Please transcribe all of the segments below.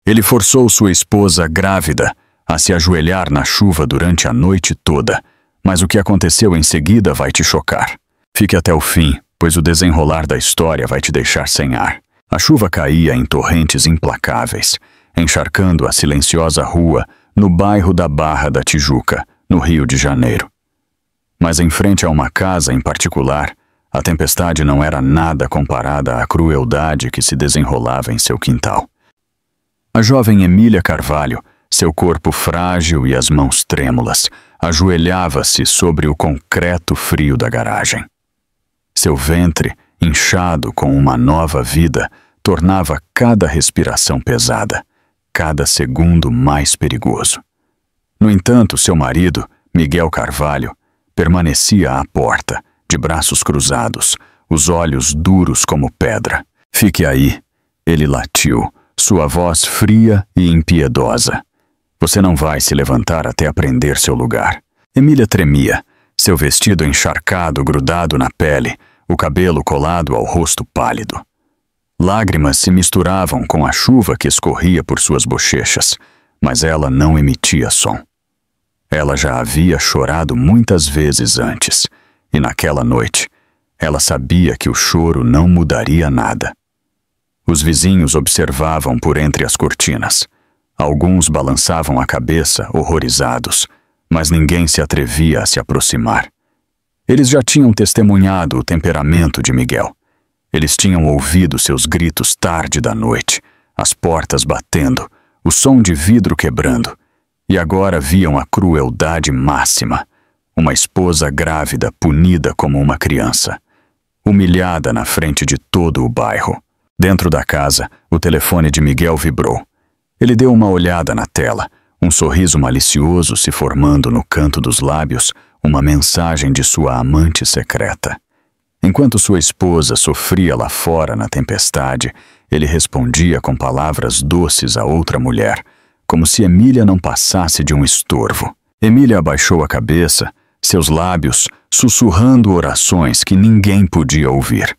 Ele forçou sua esposa grávida a se ajoelhar na chuva durante a noite toda, mas o que aconteceu em seguida vai te chocar. Fique até o fim, pois o desenrolar da história vai te deixar sem ar. A chuva caía em torrentes implacáveis, encharcando a silenciosa rua no bairro da Barra da Tijuca, no Rio de Janeiro. Mas em frente a uma casa em particular, a tempestade não era nada comparada à crueldade que se desenrolava em seu quintal. A jovem Emília Carvalho, seu corpo frágil e as mãos trêmulas, ajoelhava-se sobre o concreto frio da garagem. Seu ventre, inchado com uma nova vida, tornava cada respiração pesada, cada segundo mais perigoso. No entanto, seu marido, Miguel Carvalho, permanecia à porta, de braços cruzados, os olhos duros como pedra. "Fique aí", ele latiu, sua voz fria e impiedosa. "Você não vai se levantar até aprender seu lugar." Emília tremia, seu vestido encharcado grudado na pele, o cabelo colado ao rosto pálido. Lágrimas se misturavam com a chuva que escorria por suas bochechas, mas ela não emitia som. Ela já havia chorado muitas vezes antes, e naquela noite, ela sabia que o choro não mudaria nada. Os vizinhos observavam por entre as cortinas. Alguns balançavam a cabeça, horrorizados, mas ninguém se atrevia a se aproximar. Eles já tinham testemunhado o temperamento de Miguel. Eles tinham ouvido seus gritos tarde da noite, as portas batendo, o som de vidro quebrando, e agora viam a crueldade máxima, uma esposa grávida punida como uma criança, humilhada na frente de todo o bairro. Dentro da casa, o telefone de Miguel vibrou. Ele deu uma olhada na tela, um sorriso malicioso se formando no canto dos lábios, uma mensagem de sua amante secreta. Enquanto sua esposa sofria lá fora na tempestade, ele respondia com palavras doces a outra mulher, como se Emília não passasse de um estorvo. Emília abaixou a cabeça, seus lábios sussurrando orações que ninguém podia ouvir.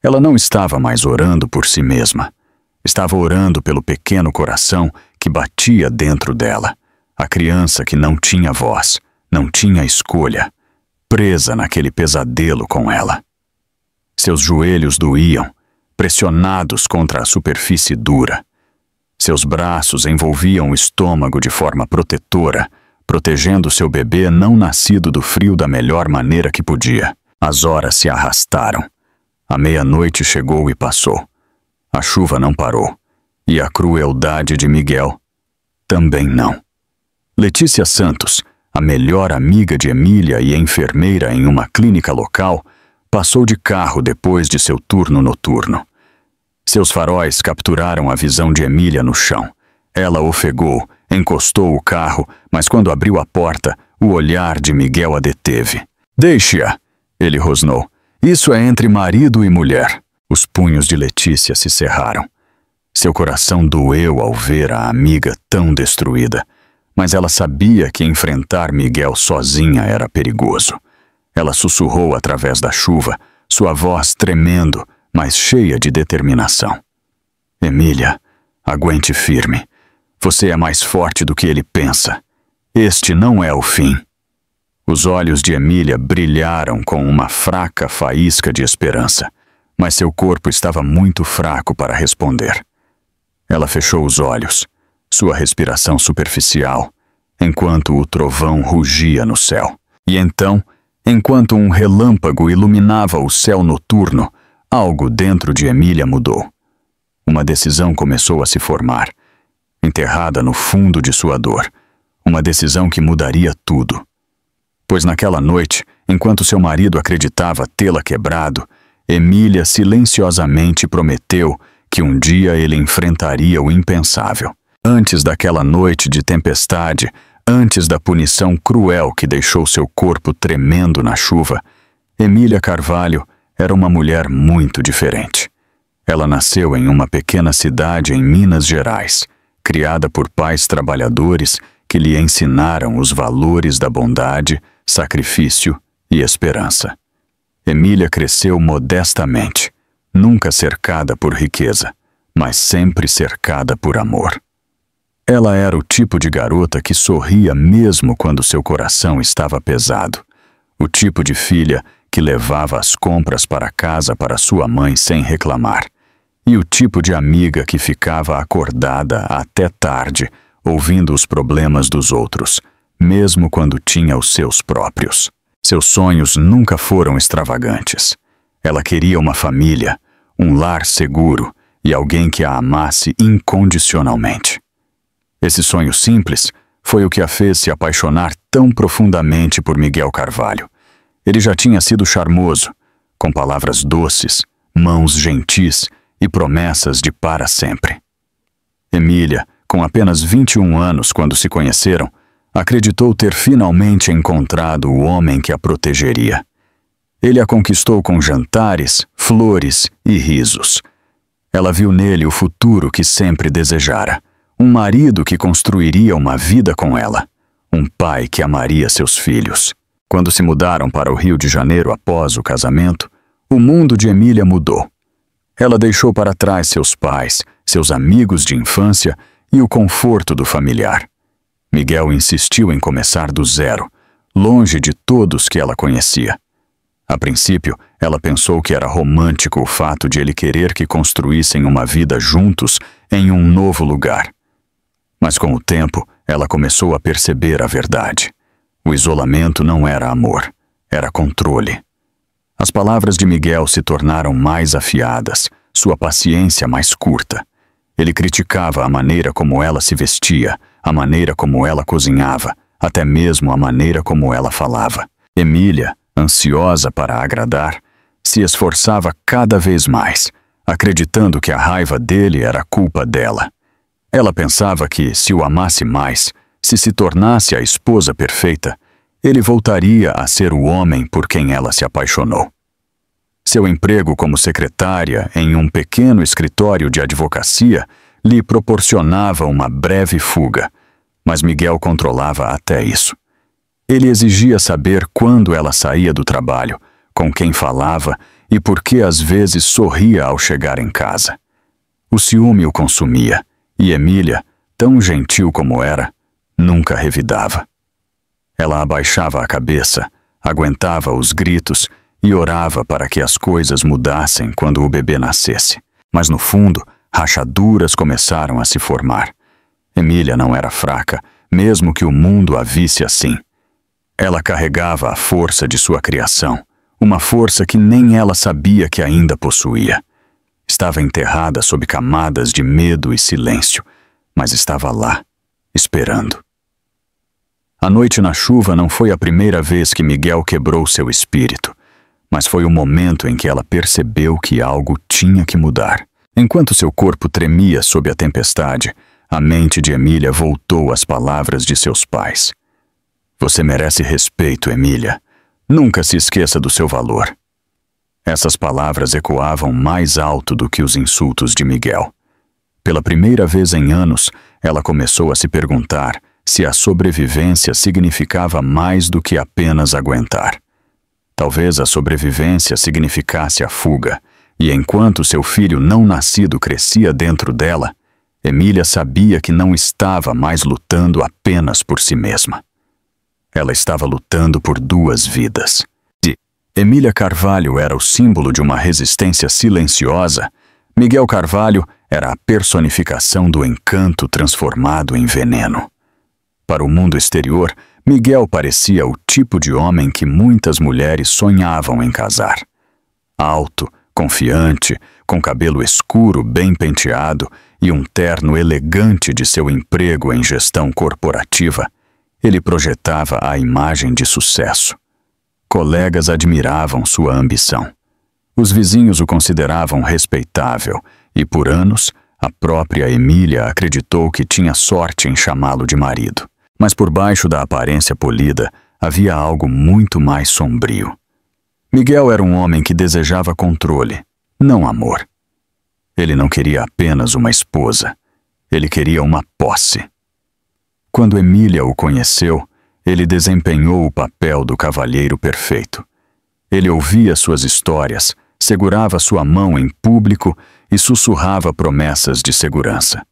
Ela não estava mais orando por si mesma. Estava orando pelo pequeno coração que batia dentro dela, a criança que não tinha voz, não tinha escolha, presa naquele pesadelo com ela. Seus joelhos doíam, pressionados contra a superfície dura. Seus braços envolviam o estômago de forma protetora, protegendo seu bebê não nascido do frio da melhor maneira que podia. As horas se arrastaram. A meia-noite chegou e passou. A chuva não parou. E a crueldade de Miguel também não. Letícia Santos, a melhor amiga de Emília e enfermeira em uma clínica local, passou de carro depois de seu turno noturno. Seus faróis capturaram a visão de Emília no chão. Ela ofegou, encostou o carro, mas quando abriu a porta, o olhar de Miguel a deteve. "Deixe-a", ele rosnou. "Isso é entre marido e mulher." Os punhos de Letícia se cerraram. Seu coração doeu ao ver a amiga tão destruída, mas ela sabia que enfrentar Miguel sozinha era perigoso. Ela sussurrou através da chuva, sua voz tremendo, mas cheia de determinação. "Emília, aguente firme. Você é mais forte do que ele pensa. Este não é o fim." Os olhos de Emília brilharam com uma fraca faísca de esperança, mas seu corpo estava muito fraco para responder. Ela fechou os olhos, sua respiração superficial, enquanto o trovão rugia no céu. E então, enquanto um relâmpago iluminava o céu noturno, algo dentro de Emília mudou. Uma decisão começou a se formar, enterrada no fundo de sua dor, uma decisão que mudaria tudo. Pois naquela noite, enquanto seu marido acreditava tê-la quebrado, Emília silenciosamente prometeu que um dia ele enfrentaria o impensável. Antes daquela noite de tempestade, antes da punição cruel que deixou seu corpo tremendo na chuva, Emília Carvalho era uma mulher muito diferente. Ela nasceu em uma pequena cidade em Minas Gerais, criada por pais trabalhadores que lhe ensinaram os valores da bondade, sacrifício e esperança. Emília cresceu modestamente, nunca cercada por riqueza, mas sempre cercada por amor. Ela era o tipo de garota que sorria mesmo quando seu coração estava pesado. O tipo de filha que levava as compras para casa para sua mãe sem reclamar. E o tipo de amiga que ficava acordada até tarde, ouvindo os problemas dos outros, mesmo quando tinha os seus próprios. Seus sonhos nunca foram extravagantes. Ela queria uma família, um lar seguro e alguém que a amasse incondicionalmente. Esse sonho simples foi o que a fez se apaixonar tão profundamente por Miguel Carvalho. Ele já tinha sido charmoso, com palavras doces, mãos gentis e promessas de para sempre. Emília, com apenas 21 anos quando se conheceram, acreditou ter finalmente encontrado o homem que a protegeria. Ele a conquistou com jantares, flores e risos. Ela viu nele o futuro que sempre desejara, um marido que construiria uma vida com ela, um pai que amaria seus filhos. Quando se mudaram para o Rio de Janeiro após o casamento, o mundo de Emília mudou. Ela deixou para trás seus pais, seus amigos de infância e o conforto do familiar. Miguel insistiu em começar do zero, longe de todos que ela conhecia. A princípio, ela pensou que era romântico o fato de ele querer que construíssem uma vida juntos em um novo lugar. Mas com o tempo, ela começou a perceber a verdade. O isolamento não era amor, era controle. As palavras de Miguel se tornaram mais afiadas, sua paciência mais curta. Ele criticava a maneira como ela se vestia, a maneira como ela cozinhava, até mesmo a maneira como ela falava. Emília, ansiosa para agradar, se esforçava cada vez mais, acreditando que a raiva dele era culpa dela. Ela pensava que, se o amasse mais, se tornasse a esposa perfeita, ele voltaria a ser o homem por quem ela se apaixonou. Seu emprego como secretária em um pequeno escritório de advocacia lhe proporcionava uma breve fuga, mas Miguel controlava até isso. Ele exigia saber quando ela saía do trabalho, com quem falava e por que às vezes sorria ao chegar em casa. O ciúme o consumia, e Emília, tão gentil como era, nunca revidava. Ela abaixava a cabeça, aguentava os gritos e orava para que as coisas mudassem quando o bebê nascesse. Mas no fundo, rachaduras começaram a se formar. Emília não era fraca, mesmo que o mundo a visse assim. Ela carregava a força de sua criação, uma força que nem ela sabia que ainda possuía. Estava enterrada sob camadas de medo e silêncio, mas estava lá, esperando. A noite na chuva não foi a primeira vez que Miguel quebrou seu espírito, mas foi o momento em que ela percebeu que algo tinha que mudar. Enquanto seu corpo tremia sob a tempestade, a mente de Emília voltou às palavras de seus pais. Você merece respeito, Emília. Nunca se esqueça do seu valor. Essas palavras ecoavam mais alto do que os insultos de Miguel. Pela primeira vez em anos, ela começou a se perguntar se a sobrevivência significava mais do que apenas aguentar. Talvez a sobrevivência significasse a fuga, e enquanto seu filho não nascido crescia dentro dela, Emília sabia que não estava mais lutando apenas por si mesma. Ela estava lutando por duas vidas. Se Emília Carvalho era o símbolo de uma resistência silenciosa, Miguel Carvalho era a personificação do encanto transformado em veneno. Para o mundo exterior, Miguel parecia o tipo de homem que muitas mulheres sonhavam em casar. Alto, confiante, com cabelo escuro bem penteado e um terno elegante de seu emprego em gestão corporativa, ele projetava a imagem de sucesso. Colegas admiravam sua ambição. Os vizinhos o consideravam respeitável e, por anos, a própria Emília acreditou que tinha sorte em chamá-lo de marido. Mas por baixo da aparência polida havia algo muito mais sombrio. Miguel era um homem que desejava controle, não amor. Ele não queria apenas uma esposa, ele queria uma posse. Quando Emília o conheceu, ele desempenhou o papel do cavalheiro perfeito. Ele ouvia suas histórias, segurava sua mão em público e sussurrava promessas de segurança.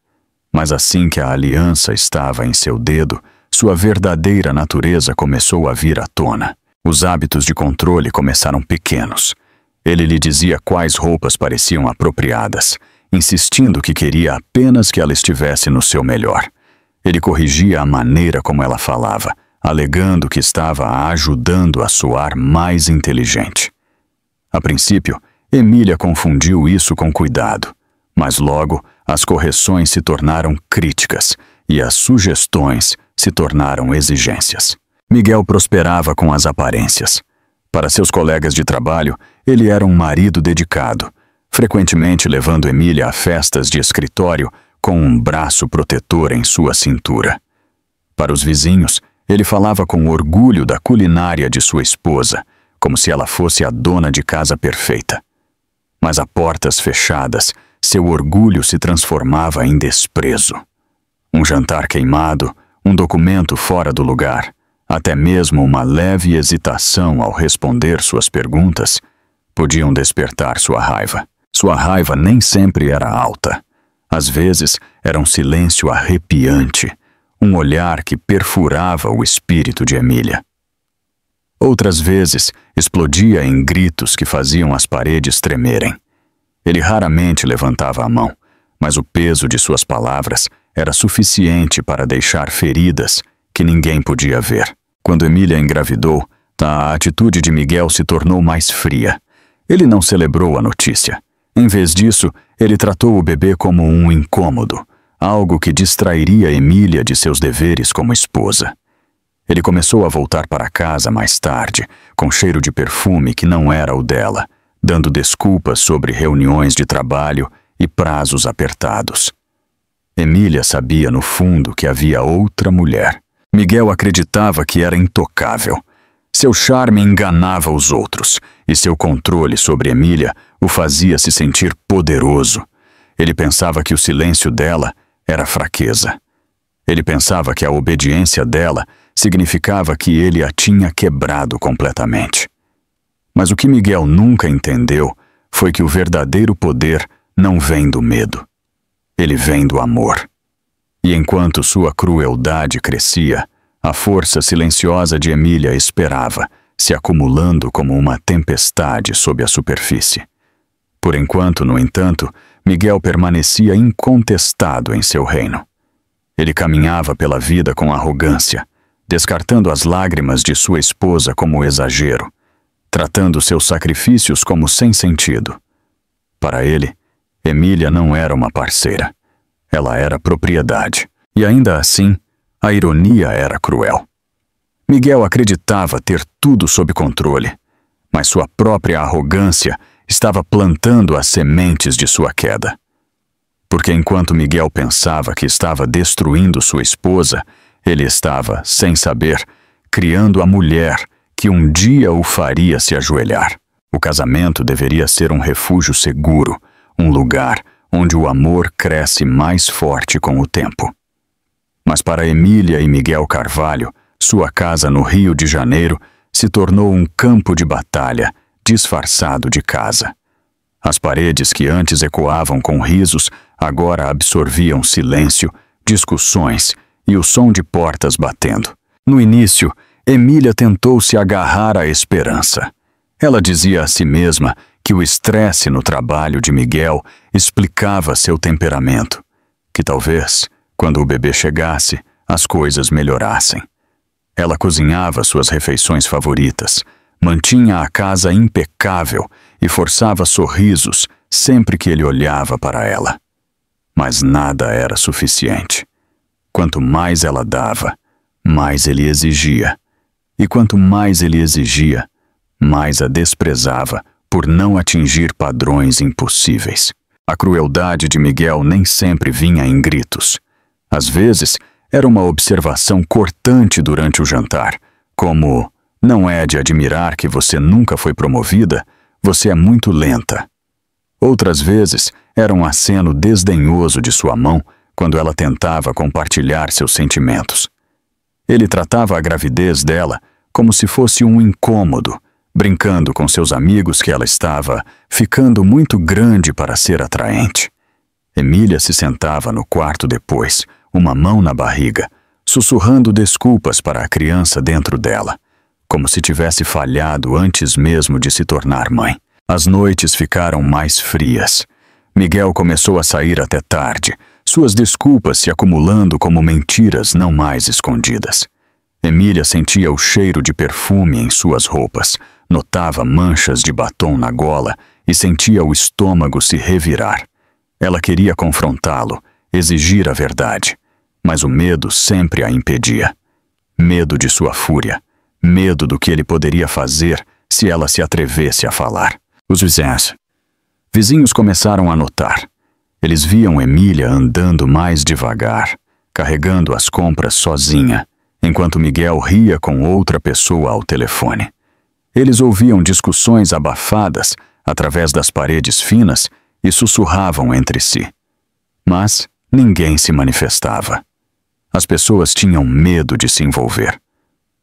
Mas assim que a aliança estava em seu dedo, sua verdadeira natureza começou a vir à tona. Os hábitos de controle começaram pequenos. Ele lhe dizia quais roupas pareciam apropriadas, insistindo que queria apenas que ela estivesse no seu melhor. Ele corrigia a maneira como ela falava, alegando que estava a ajudando a soar mais inteligente. A princípio, Emília confundiu isso com cuidado, mas logo as correções se tornaram críticas e as sugestões se tornaram exigências. Miguel prosperava com as aparências. Para seus colegas de trabalho, ele era um marido dedicado, frequentemente levando Emília a festas de escritório com um braço protetor em sua cintura. Para os vizinhos, ele falava com orgulho da culinária de sua esposa, como se ela fosse a dona de casa perfeita. Mas a portas fechadas, seu orgulho se transformava em desprezo. Um jantar queimado, um documento fora do lugar, até mesmo uma leve hesitação ao responder suas perguntas, podiam despertar sua raiva. Sua raiva nem sempre era alta. Às vezes, era um silêncio arrepiante, um olhar que perfurava o espírito de Emília. Outras vezes, explodia em gritos que faziam as paredes tremerem. Ele raramente levantava a mão, mas o peso de suas palavras era suficiente para deixar feridas que ninguém podia ver. Quando Emília engravidou, a atitude de Miguel se tornou mais fria. Ele não celebrou a notícia. Em vez disso, ele tratou o bebê como um incômodo, algo que distrairia Emília de seus deveres como esposa. Ele começou a voltar para casa mais tarde, com cheiro de perfume que não era o dela, dando desculpas sobre reuniões de trabalho e prazos apertados. Emília sabia no fundo que havia outra mulher. Miguel acreditava que era intocável. Seu charme enganava os outros, e seu controle sobre Emília o fazia se sentir poderoso. Ele pensava que o silêncio dela era fraqueza. Ele pensava que a obediência dela significava que ele a tinha quebrado completamente. Mas o que Miguel nunca entendeu foi que o verdadeiro poder não vem do medo. Ele vem do amor. E enquanto sua crueldade crescia, a força silenciosa de Emília esperava, se acumulando como uma tempestade sob a superfície. Por enquanto, no entanto, Miguel permanecia incontestado em seu reino. Ele caminhava pela vida com arrogância, descartando as lágrimas de sua esposa como exagero, tratando seus sacrifícios como sem sentido. Para ele, Emília não era uma parceira. Ela era propriedade. E ainda assim, a ironia era cruel. Miguel acreditava ter tudo sob controle, mas sua própria arrogância estava plantando as sementes de sua queda. Porque enquanto Miguel pensava que estava destruindo sua esposa, ele estava, sem saber, criando a mulher que um dia o faria se ajoelhar. O casamento deveria ser um refúgio seguro, um lugar onde o amor cresce mais forte com o tempo. Mas para Emília e Miguel Carvalho, sua casa no Rio de Janeiro se tornou um campo de batalha disfarçado de casa. As paredes que antes ecoavam com risos agora absorviam silêncio, discussões e o som de portas batendo. No início, Emília tentou se agarrar à esperança. Ela dizia a si mesma que o estresse no trabalho de Miguel explicava seu temperamento, que talvez, quando o bebê chegasse, as coisas melhorassem. Ela cozinhava suas refeições favoritas, mantinha a casa impecável e forçava sorrisos sempre que ele olhava para ela. Mas nada era suficiente. Quanto mais ela dava, mais ele exigia. E quanto mais ele exigia, mais a desprezava por não atingir padrões impossíveis. A crueldade de Miguel nem sempre vinha em gritos. Às vezes, era uma observação cortante durante o jantar, como: "Não é de admirar que você nunca foi promovida, você é muito lenta." Outras vezes, era um aceno desdenhoso de sua mão quando ela tentava compartilhar seus sentimentos. Ele tratava a gravidez dela como se fosse um incômodo, brincando com seus amigos que ela estava ficando muito grande para ser atraente. Emília se sentava no quarto depois, uma mão na barriga, sussurrando desculpas para a criança dentro dela, como se tivesse falhado antes mesmo de se tornar mãe. As noites ficaram mais frias. Miguel começou a sair até tarde, suas desculpas se acumulando como mentiras não mais escondidas. Emília sentia o cheiro de perfume em suas roupas, notava manchas de batom na gola e sentia o estômago se revirar. Ela queria confrontá-lo, exigir a verdade, mas o medo sempre a impedia. Medo de sua fúria, medo do que ele poderia fazer se ela se atrevesse a falar. Os vizinhos começaram a notar. Eles viam Emília andando mais devagar, carregando as compras sozinha, enquanto Miguel ria com outra pessoa ao telefone. Eles ouviam discussões abafadas através das paredes finas e sussurravam entre si. Mas ninguém se manifestava. As pessoas tinham medo de se envolver.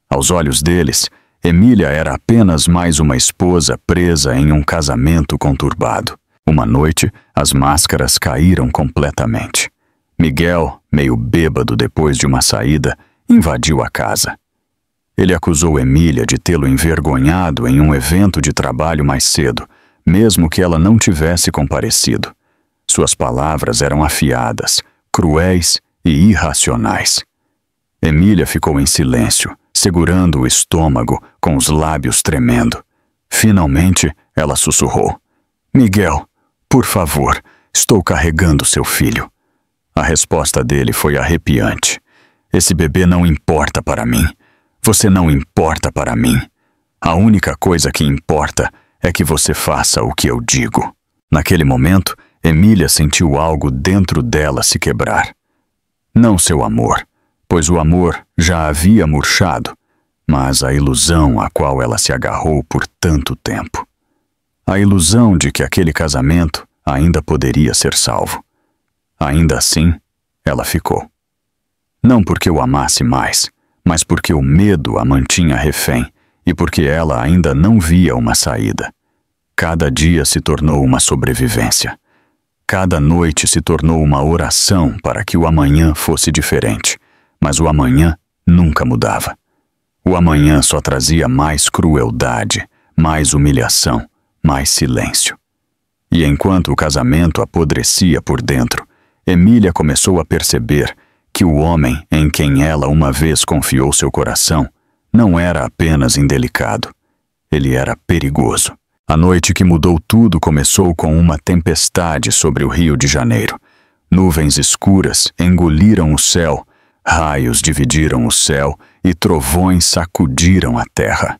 Aos olhos deles, Emília era apenas mais uma esposa presa em um casamento conturbado. Uma noite, as máscaras caíram completamente. Miguel, meio bêbado depois de uma saída, invadiu a casa. Ele acusou Emília de tê-lo envergonhado em um evento de trabalho mais cedo, mesmo que ela não tivesse comparecido. Suas palavras eram afiadas, cruéis e irracionais. Emília ficou em silêncio, segurando o estômago, com os lábios tremendo. Finalmente, ela sussurrou: "Miguel, por favor, estou carregando seu filho." A resposta dele foi arrepiante. "Esse bebê não importa para mim. Você não importa para mim. A única coisa que importa é que você faça o que eu digo." Naquele momento, Emília sentiu algo dentro dela se quebrar. Não seu amor, pois o amor já havia murchado, mas a ilusão a qual ela se agarrou por tanto tempo. A ilusão de que aquele casamento ainda poderia ser salvo. Ainda assim, ela ficou. Não porque o amasse mais, mas porque o medo a mantinha refém e porque ela ainda não via uma saída. Cada dia se tornou uma sobrevivência. Cada noite se tornou uma oração para que o amanhã fosse diferente, mas o amanhã nunca mudava. O amanhã só trazia mais crueldade, mais humilhação, mais silêncio. E enquanto o casamento apodrecia por dentro, Emília começou a perceber que o homem em quem ela uma vez confiou seu coração não era apenas indelicado, ele era perigoso. A noite que mudou tudo começou com uma tempestade sobre o Rio de Janeiro. Nuvens escuras engoliram o céu, raios dividiram o céu e trovões sacudiram a terra.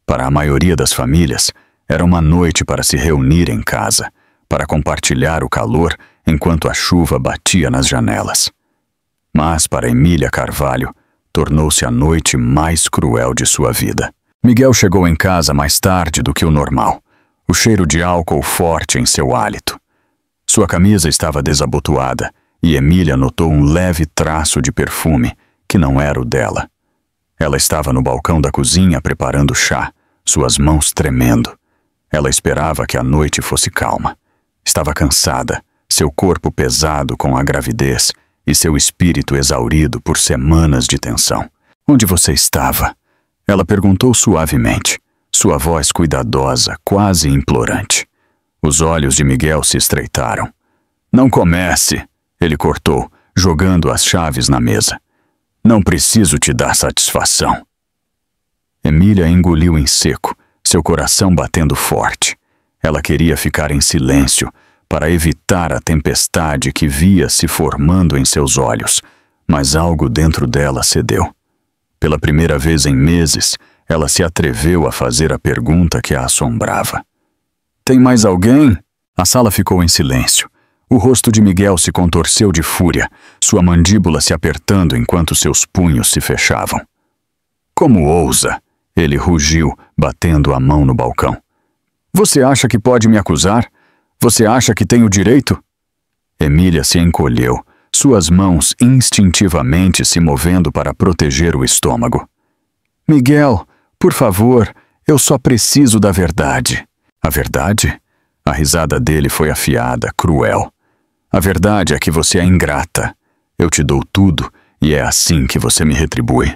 Para a maioria das famílias, era uma noite para se reunir em casa, para compartilhar o calor enquanto a chuva batia nas janelas. Mas para Emília Carvalho, tornou-se a noite mais cruel de sua vida. Miguel chegou em casa mais tarde do que o normal, o cheiro de álcool forte em seu hálito. Sua camisa estava desabotoada e Emília notou um leve traço de perfume, que não era o dela. Ela estava no balcão da cozinha preparando chá, suas mãos tremendo. Ela esperava que a noite fosse calma. Estava cansada, seu corpo pesado com a gravidez e seu espírito exaurido por semanas de tensão. "Onde você estava?" Ela perguntou suavemente, sua voz cuidadosa, quase implorante. Os olhos de Miguel se estreitaram. "Não comece!" ele cortou, jogando as chaves na mesa. "Não preciso te dar satisfação." Emília engoliu em seco, seu coração batendo forte. Ela queria ficar em silêncio, para evitar a tempestade que via se formando em seus olhos, mas algo dentro dela cedeu. Pela primeira vez em meses, ela se atreveu a fazer a pergunta que a assombrava. "Tem mais alguém?" A sala ficou em silêncio. O rosto de Miguel se contorceu de fúria, sua mandíbula se apertando enquanto seus punhos se fechavam. "Como ousa?" ele rugiu, batendo a mão no balcão. "Você acha que pode me acusar? Você acha que tem o direito?" Emília se encolheu, suas mãos instintivamente se movendo para proteger o estômago. "Miguel, por favor, eu só preciso da verdade." "A verdade?" A risada dele foi afiada, cruel. A verdade é que você é ingrata. Eu te dou tudo e é assim que você me retribui.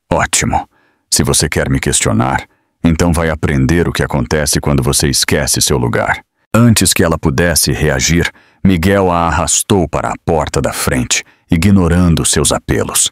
Ótimo. Se você quer me questionar, então vai aprender o que acontece quando você esquece seu lugar. Antes que ela pudesse reagir, Miguel a arrastou para a porta da frente, ignorando seus apelos.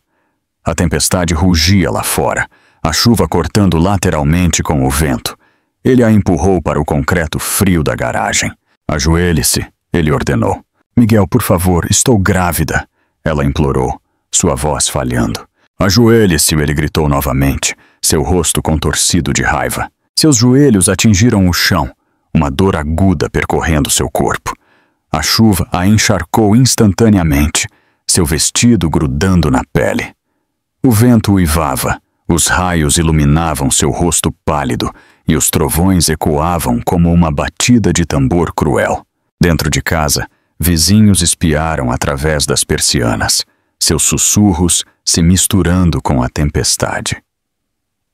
A tempestade rugia lá fora, a chuva cortando lateralmente com o vento. Ele a empurrou para o concreto frio da garagem. Ajoelhe-se, ele ordenou. Miguel, por favor, estou grávida, ela implorou, sua voz falhando. Ajoelhe-se, ele gritou novamente, seu rosto contorcido de raiva. Seus joelhos atingiram o chão, uma dor aguda percorrendo seu corpo. A chuva a encharcou instantaneamente, seu vestido grudando na pele. O vento uivava, os raios iluminavam seu rosto pálido e os trovões ecoavam como uma batida de tambor cruel. Dentro de casa, vizinhos espiaram através das persianas, seus sussurros se misturando com a tempestade.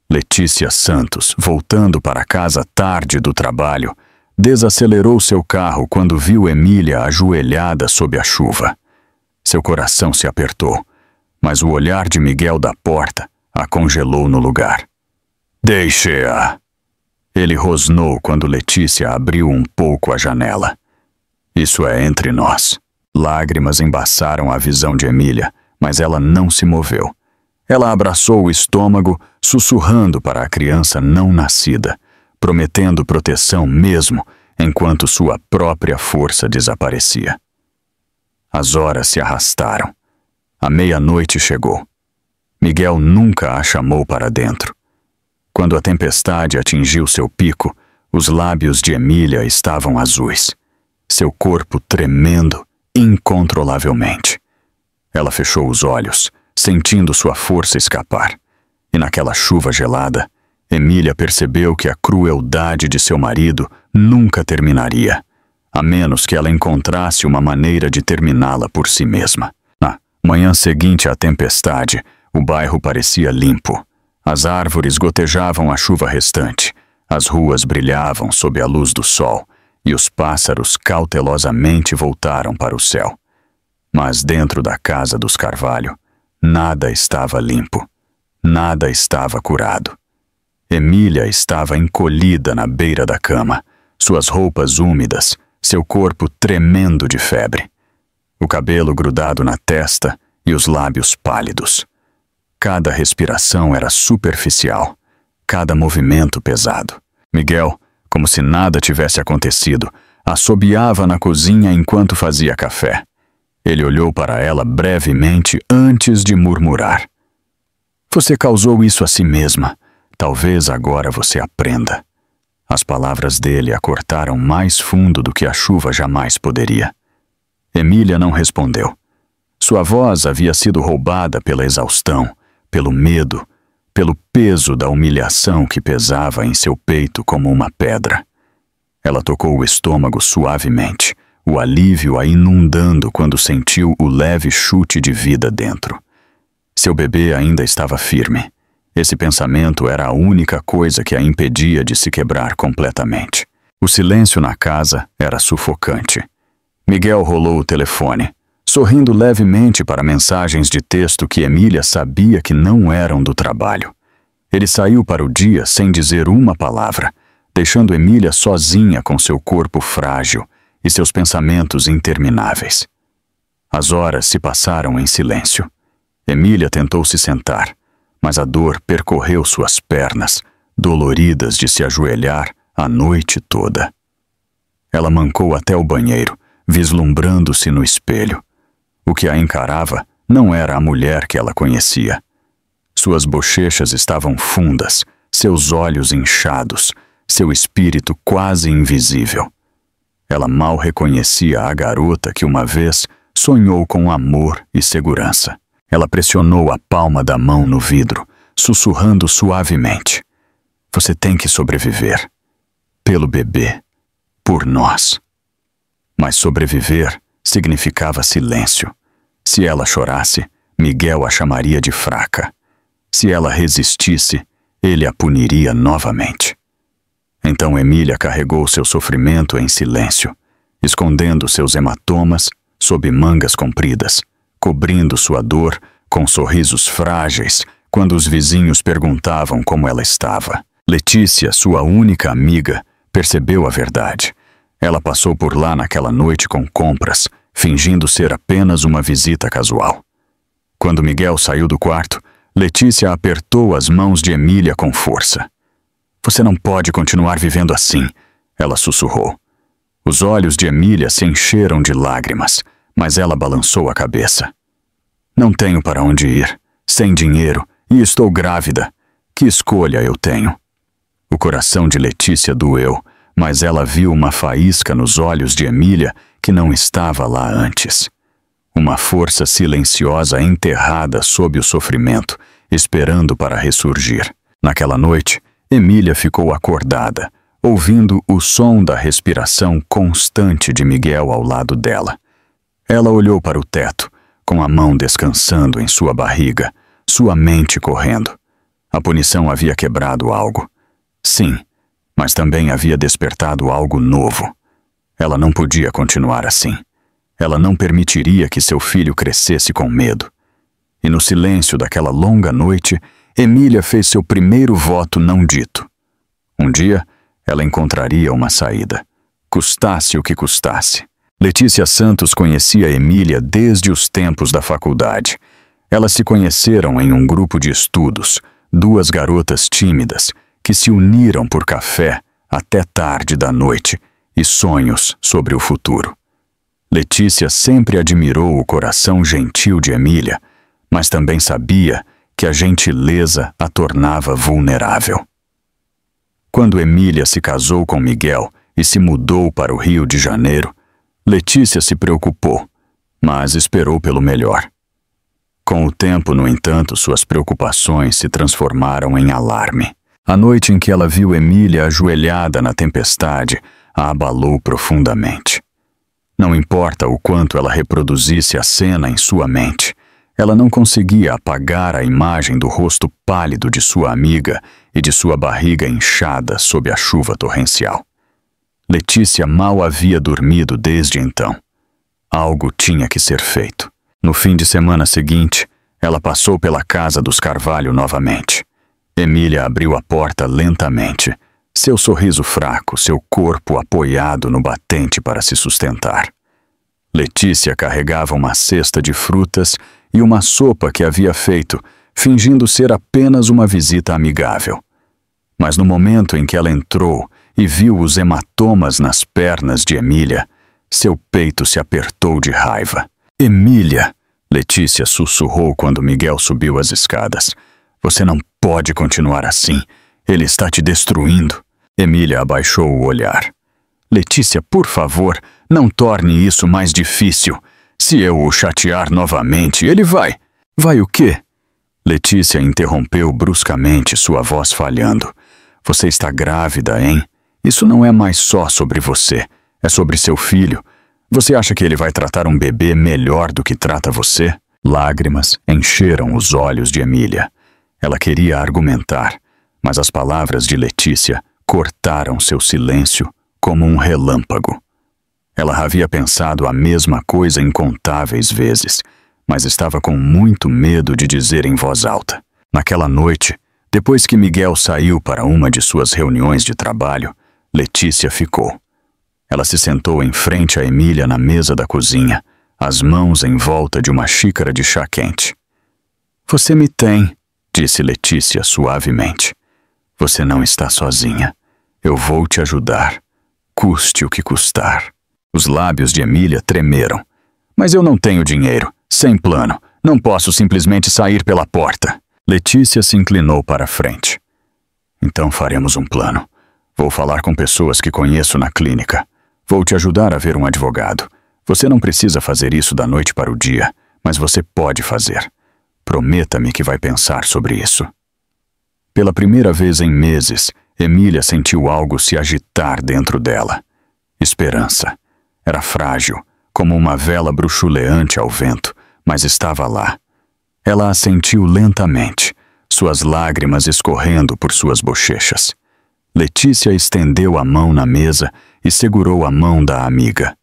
Letícia Santos, voltando para casa tarde do trabalho, desacelerou seu carro quando viu Emília ajoelhada sob a chuva. Seu coração se apertou, mas o olhar de Miguel da porta a congelou no lugar. Deixe-a! Ele rosnou quando Letícia abriu um pouco a janela. Isso é entre nós. Lágrimas embaçaram a visão de Emília, mas ela não se moveu. Ela abraçou o estômago, sussurrando para a criança não nascida, prometendo proteção mesmo enquanto sua própria força desaparecia. As horas se arrastaram. A meia-noite chegou. Miguel nunca a chamou para dentro. Quando a tempestade atingiu seu pico, os lábios de Emília estavam azuis, seu corpo tremendo incontrolavelmente. Ela fechou os olhos, sentindo sua força escapar. E naquela chuva gelada, Emília percebeu que a crueldade de seu marido nunca terminaria, a menos que ela encontrasse uma maneira de terminá-la por si mesma. Na manhã seguinte à tempestade, o bairro parecia limpo. As árvores gotejavam a chuva restante, as ruas brilhavam sob a luz do sol e os pássaros cautelosamente voltaram para o céu. Mas dentro da casa dos Carvalho, nada estava limpo, nada estava curado. Emília estava encolhida na beira da cama, suas roupas úmidas, seu corpo tremendo de febre. O cabelo grudado na testa e os lábios pálidos. Cada respiração era superficial, cada movimento pesado. Miguel, como se nada tivesse acontecido, assobiava na cozinha enquanto fazia café. Ele olhou para ela brevemente antes de murmurar. Você causou isso a si mesma. Talvez agora você aprenda. As palavras dele a cortaram mais fundo do que a chuva jamais poderia. Emília não respondeu. Sua voz havia sido roubada pela exaustão, pelo medo, pelo peso da humilhação que pesava em seu peito como uma pedra. Ela tocou o estômago suavemente, o alívio a inundando quando sentiu o leve chute de vida dentro. Seu bebê ainda estava firme. Esse pensamento era a única coisa que a impedia de se quebrar completamente. O silêncio na casa era sufocante. Miguel rolou o telefone, sorrindo levemente para mensagens de texto que Emília sabia que não eram do trabalho. Ele saiu para o dia sem dizer uma palavra, deixando Emília sozinha com seu corpo frágil e seus pensamentos intermináveis. As horas se passaram em silêncio. Emília tentou se sentar, mas a dor percorreu suas pernas, doloridas de se ajoelhar a noite toda. Ela mancou até o banheiro, vislumbrando-se no espelho. O que a encarava não era a mulher que ela conhecia. Suas bochechas estavam fundas, seus olhos inchados, seu espírito quase invisível. Ela mal reconhecia a garota que uma vez sonhou com amor e segurança. Ela pressionou a palma da mão no vidro, sussurrando suavemente. Você tem que sobreviver. Pelo bebê. Por nós. Mas sobreviver significava silêncio. Se ela chorasse, Miguel a chamaria de fraca. Se ela resistisse, ele a puniria novamente. Então Emília carregou seu sofrimento em silêncio, escondendo seus hematomas sob mangas compridas, cobrindo sua dor com sorrisos frágeis quando os vizinhos perguntavam como ela estava. Letícia, sua única amiga, percebeu a verdade. Ela passou por lá naquela noite com compras, fingindo ser apenas uma visita casual. Quando Miguel saiu do quarto, Letícia apertou as mãos de Emília com força. "Você não pode continuar vivendo assim", ela sussurrou. Os olhos de Emília se encheram de lágrimas, mas ela balançou a cabeça. "Não tenho para onde ir, sem dinheiro, e estou grávida. Que escolha eu tenho?" O coração de Letícia doeu, mas ela viu uma faísca nos olhos de Emília que não estava lá antes. Uma força silenciosa enterrada sob o sofrimento, esperando para ressurgir. Naquela noite, Emília ficou acordada, ouvindo o som da respiração constante de Miguel ao lado dela. Ela olhou para o teto, com a mão descansando em sua barriga, sua mente correndo. A punição havia quebrado algo. Sim, mas também havia despertado algo novo. Ela não podia continuar assim. Ela não permitiria que seu filho crescesse com medo. E no silêncio daquela longa noite, Emília fez seu primeiro voto não dito. Um dia, ela encontraria uma saída, custasse o que custasse. Letícia Santos conhecia Emília desde os tempos da faculdade. Elas se conheceram em um grupo de estudos, duas garotas tímidas, que se uniram por café até tarde da noite e sonhos sobre o futuro. Letícia sempre admirou o coração gentil de Emília, mas também sabia que a gentileza a tornava vulnerável. Quando Emília se casou com Miguel e se mudou para o Rio de Janeiro, Letícia se preocupou, mas esperou pelo melhor. Com o tempo, no entanto, suas preocupações se transformaram em alarme. A noite em que ela viu Emília ajoelhada na tempestade a abalou profundamente. Não importa o quanto ela reproduzisse a cena em sua mente, ela não conseguia apagar a imagem do rosto pálido de sua amiga e de sua barriga inchada sob a chuva torrencial. Letícia mal havia dormido desde então. Algo tinha que ser feito. No fim de semana seguinte, ela passou pela casa dos Carvalho novamente. Emília abriu a porta lentamente, seu sorriso fraco, seu corpo apoiado no batente para se sustentar. Letícia carregava uma cesta de frutas e uma sopa que havia feito, fingindo ser apenas uma visita amigável. Mas no momento em que ela entrou e viu os hematomas nas pernas de Emília, seu peito se apertou de raiva. "Emília!" Letícia sussurrou quando Miguel subiu as escadas. "Você não pode continuar assim. Ele está te destruindo." Emília abaixou o olhar. "Letícia, por favor, não torne isso mais difícil. Se eu o chatear novamente, ele vai." "Vai o quê?" Letícia interrompeu bruscamente, sua voz falhando. "Você está grávida, hein? Isso não é mais só sobre você. É sobre seu filho. Você acha que ele vai tratar um bebê melhor do que trata você?" Lágrimas encheram os olhos de Emília. Ela queria argumentar, mas as palavras de Letícia cortaram seu silêncio como um relâmpago. Ela havia pensado a mesma coisa incontáveis vezes, mas estava com muito medo de dizer em voz alta. Naquela noite, depois que Miguel saiu para uma de suas reuniões de trabalho, Letícia ficou. Ela se sentou em frente a Emília na mesa da cozinha, as mãos em volta de uma xícara de chá quente. "Você me tem", disse Letícia suavemente. "Você não está sozinha. Eu vou te ajudar, custe o que custar." Os lábios de Emília tremeram. "Mas eu não tenho dinheiro, sem plano. Não posso simplesmente sair pela porta." Letícia se inclinou para a frente. "Então faremos um plano. Vou falar com pessoas que conheço na clínica. Vou te ajudar a ver um advogado. Você não precisa fazer isso da noite para o dia, mas você pode fazer. Prometa-me que vai pensar sobre isso." Pela primeira vez em meses, Emília sentiu algo se agitar dentro dela. Esperança. Era frágil, como uma vela bruxuleante ao vento, mas estava lá. Ela a sentiu lentamente, suas lágrimas escorrendo por suas bochechas. Letícia estendeu a mão na mesa e segurou a mão da amiga.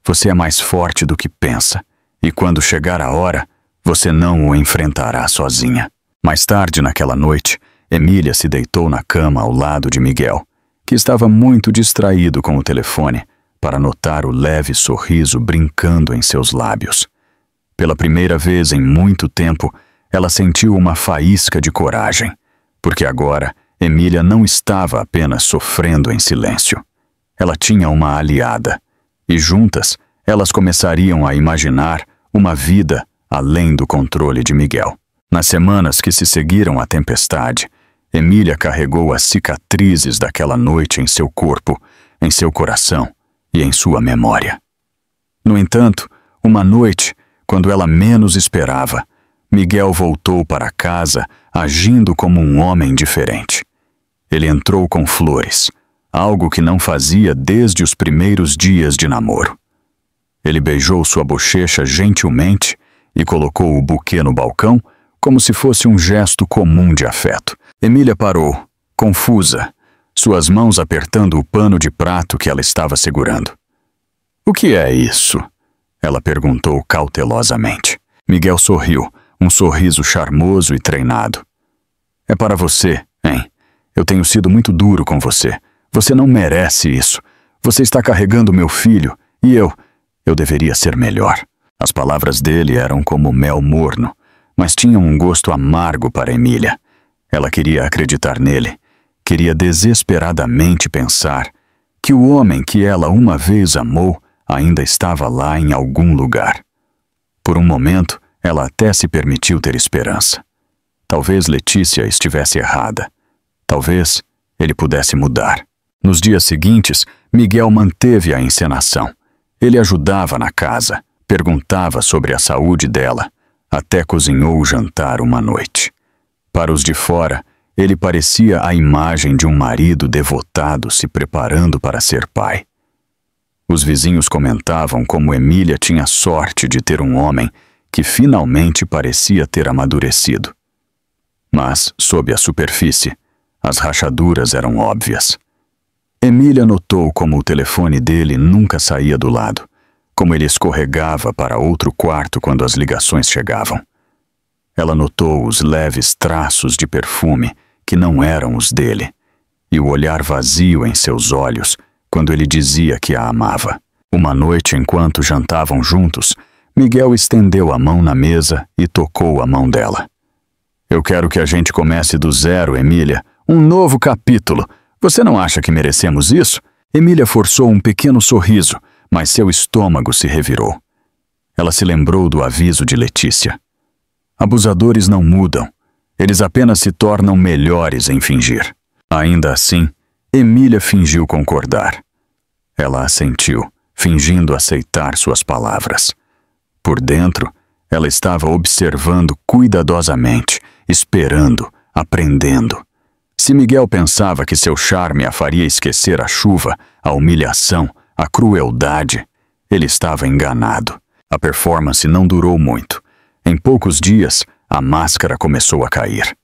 Você é mais forte do que pensa, e quando chegar a hora, você não o enfrentará sozinha. Mais tarde naquela noite, Emília se deitou na cama ao lado de Miguel, que estava muito distraído com o telefone, para notar o leve sorriso brincando em seus lábios. Pela primeira vez em muito tempo, ela sentiu uma faísca de coragem, porque agora Emília não estava apenas sofrendo em silêncio. Ela tinha uma aliada, e juntas elas começariam a imaginar uma vida além do controle de Miguel. Nas semanas que se seguiram à tempestade, Emília carregou as cicatrizes daquela noite em seu corpo, em seu coração e em sua memória. No entanto, uma noite, quando ela menos esperava, Miguel voltou para casa agindo como um homem diferente. Ele entrou com flores, algo que não fazia desde os primeiros dias de namoro. Ele beijou sua bochecha gentilmente e colocou o buquê no balcão como se fosse um gesto comum de afeto. Emília parou, confusa, suas mãos apertando o pano de prato que ela estava segurando. "O que é isso?" ela perguntou cautelosamente. Miguel sorriu, um sorriso charmoso e treinado. "É para você, hein? Eu tenho sido muito duro com você. Você não merece isso. Você está carregando meu filho e eu deveria ser melhor." As palavras dele eram como mel morno, mas tinham um gosto amargo para Emília. Ela queria acreditar nele, queria desesperadamente pensar que o homem que ela uma vez amou ainda estava lá em algum lugar. Por um momento, ela até se permitiu ter esperança. Talvez Letícia estivesse errada. Talvez ele pudesse mudar. Nos dias seguintes, Miguel manteve a encenação. Ele ajudava na casa, perguntava sobre a saúde dela, até cozinhou o jantar uma noite. Para os de fora, ele parecia a imagem de um marido devotado se preparando para ser pai. Os vizinhos comentavam como Emília tinha sorte de ter um homem que finalmente parecia ter amadurecido. Mas, sob a superfície, as rachaduras eram óbvias. Emília notou como o telefone dele nunca saía do lado, como ele escorregava para outro quarto quando as ligações chegavam. Ela notou os leves traços de perfume que não eram os dele, e o olhar vazio em seus olhos quando ele dizia que a amava. Uma noite, enquanto jantavam juntos, Miguel estendeu a mão na mesa e tocou a mão dela. "Eu quero que a gente comece do zero, Emília. Um novo capítulo. Você não acha que merecemos isso?" Emília forçou um pequeno sorriso, mas seu estômago se revirou. Ela se lembrou do aviso de Letícia. Abusadores não mudam. Eles apenas se tornam melhores em fingir. Ainda assim, Emília fingiu concordar. Ela assentiu, fingindo aceitar suas palavras. Por dentro, ela estava observando cuidadosamente, esperando, aprendendo. Se Miguel pensava que seu charme a faria esquecer a chuva, a humilhação, a crueldade, ele estava enganado. A performance não durou muito. Em poucos dias, a máscara começou a cair.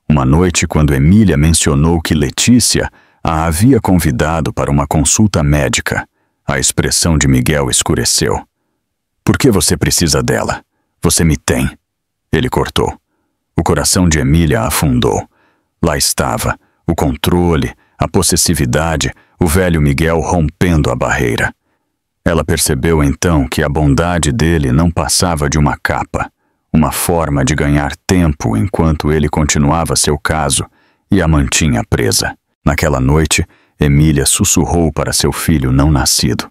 Uma noite, quando Emília mencionou que Letícia a havia convidado para uma consulta médica, a expressão de Miguel escureceu. "Por que você precisa dela? Você me tem." Ele cortou. O coração de Emília afundou. Lá estava, o controle, a possessividade, o velho Miguel rompendo a barreira. Ela percebeu então que a bondade dele não passava de uma capa, uma forma de ganhar tempo enquanto ele continuava seu caso e a mantinha presa. Naquela noite, Emília sussurrou para seu filho não nascido.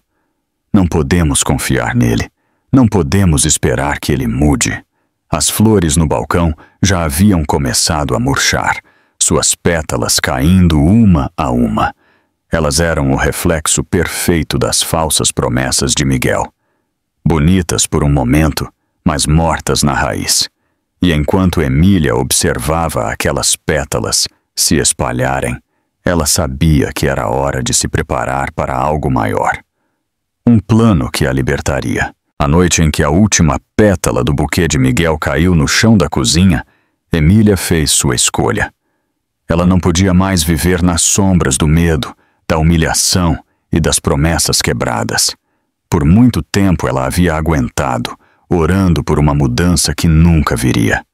"Não podemos confiar nele. Não podemos esperar que ele mude." As flores no balcão já haviam começado a murchar, suas pétalas caindo uma a uma. Elas eram o reflexo perfeito das falsas promessas de Miguel. Bonitas por um momento, mas mortas na raiz. E enquanto Emília observava aquelas pétalas se espalharem, ela sabia que era hora de se preparar para algo maior. Um plano que a libertaria. A noite em que a última pétala do buquê de Miguel caiu no chão da cozinha, Emília fez sua escolha. Ela não podia mais viver nas sombras do medo, da humilhação e das promessas quebradas. Por muito tempo ela havia aguentado, orando por uma mudança que nunca viria.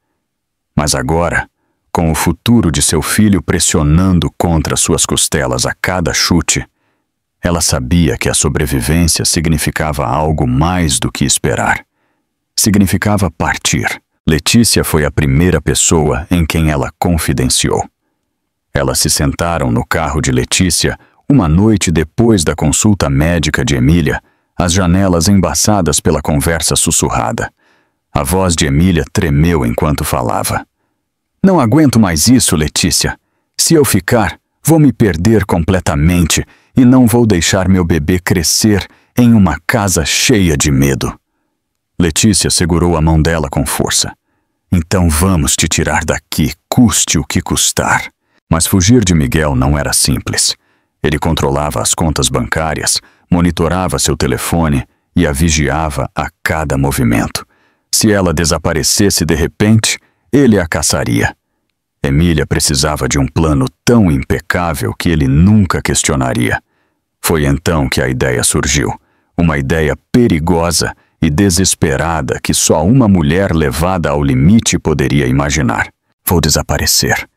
Mas agora, com o futuro de seu filho pressionando contra suas costelas a cada chute, ela sabia que a sobrevivência significava algo mais do que esperar. Significava partir. Letícia foi a primeira pessoa em quem ela confidenciou. Elas se sentaram no carro de Letícia uma noite depois da consulta médica de Emília, as janelas embaçadas pela conversa sussurrada. A voz de Emília tremeu enquanto falava. Não aguento mais isso, Letícia. Se eu ficar, vou me perder completamente e não vou deixar meu bebê crescer em uma casa cheia de medo. Letícia segurou a mão dela com força. Então vamos te tirar daqui, custe o que custar. Mas fugir de Miguel não era simples. Ele controlava as contas bancárias, monitorava seu telefone e a vigiava a cada movimento. Se ela desaparecesse de repente, ele a caçaria. Emília precisava de um plano tão impecável que ele nunca questionaria. Foi então que a ideia surgiu, uma ideia perigosa e desesperada que só uma mulher levada ao limite poderia imaginar. Vou desaparecer,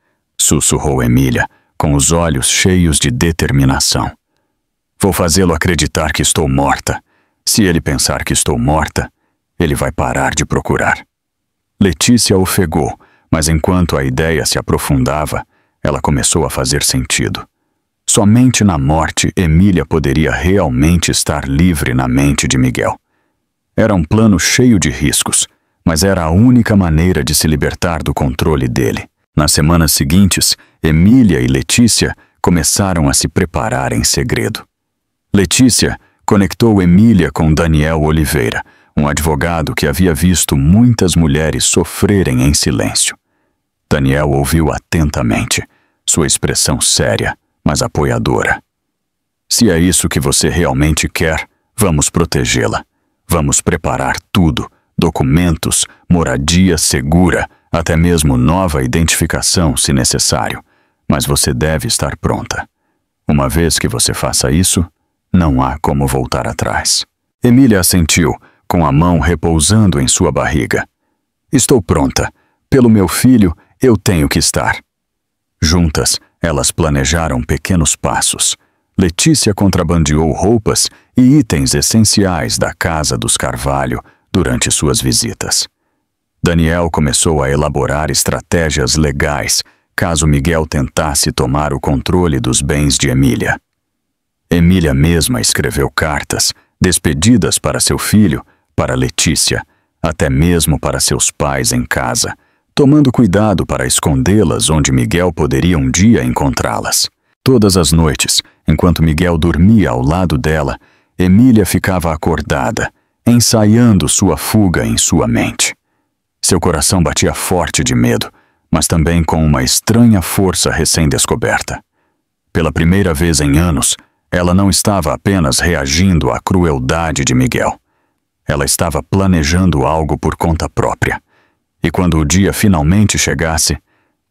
sussurrou Emília, com os olhos cheios de determinação. Vou fazê-lo acreditar que estou morta. Se ele pensar que estou morta, ele vai parar de procurar. Letícia ofegou, mas enquanto a ideia se aprofundava, ela começou a fazer sentido. Somente na morte Emília poderia realmente estar livre na mente de Miguel. Era um plano cheio de riscos, mas era a única maneira de se libertar do controle dele. Nas semanas seguintes, Emília e Letícia começaram a se preparar em segredo. Letícia conectou Emília com Daniel Oliveira, um advogado que havia visto muitas mulheres sofrerem em silêncio. Daniel ouviu atentamente, sua expressão séria, mas apoiadora. Se é isso que você realmente quer, vamos protegê-la. Vamos preparar tudo, documentos, moradia segura, até mesmo nova identificação, se necessário. Mas você deve estar pronta. Uma vez que você faça isso, não há como voltar atrás. Emília assentiu, com a mão repousando em sua barriga. Estou pronta. Pelo meu filho, eu tenho que estar. Juntas, elas planejaram pequenos passos. Letícia contrabandeou roupas e itens essenciais da casa dos Carvalho durante suas visitas. Daniel começou a elaborar estratégias legais caso Miguel tentasse tomar o controle dos bens de Emília. Emília mesma escreveu cartas, despedidas para seu filho, para Letícia, até mesmo para seus pais em casa, tomando cuidado para escondê-las onde Miguel poderia um dia encontrá-las. Todas as noites, enquanto Miguel dormia ao lado dela, Emília ficava acordada, ensaiando sua fuga em sua mente. Seu coração batia forte de medo, mas também com uma estranha força recém-descoberta. Pela primeira vez em anos, ela não estava apenas reagindo à crueldade de Miguel. Ela estava planejando algo por conta própria. E quando o dia finalmente chegasse,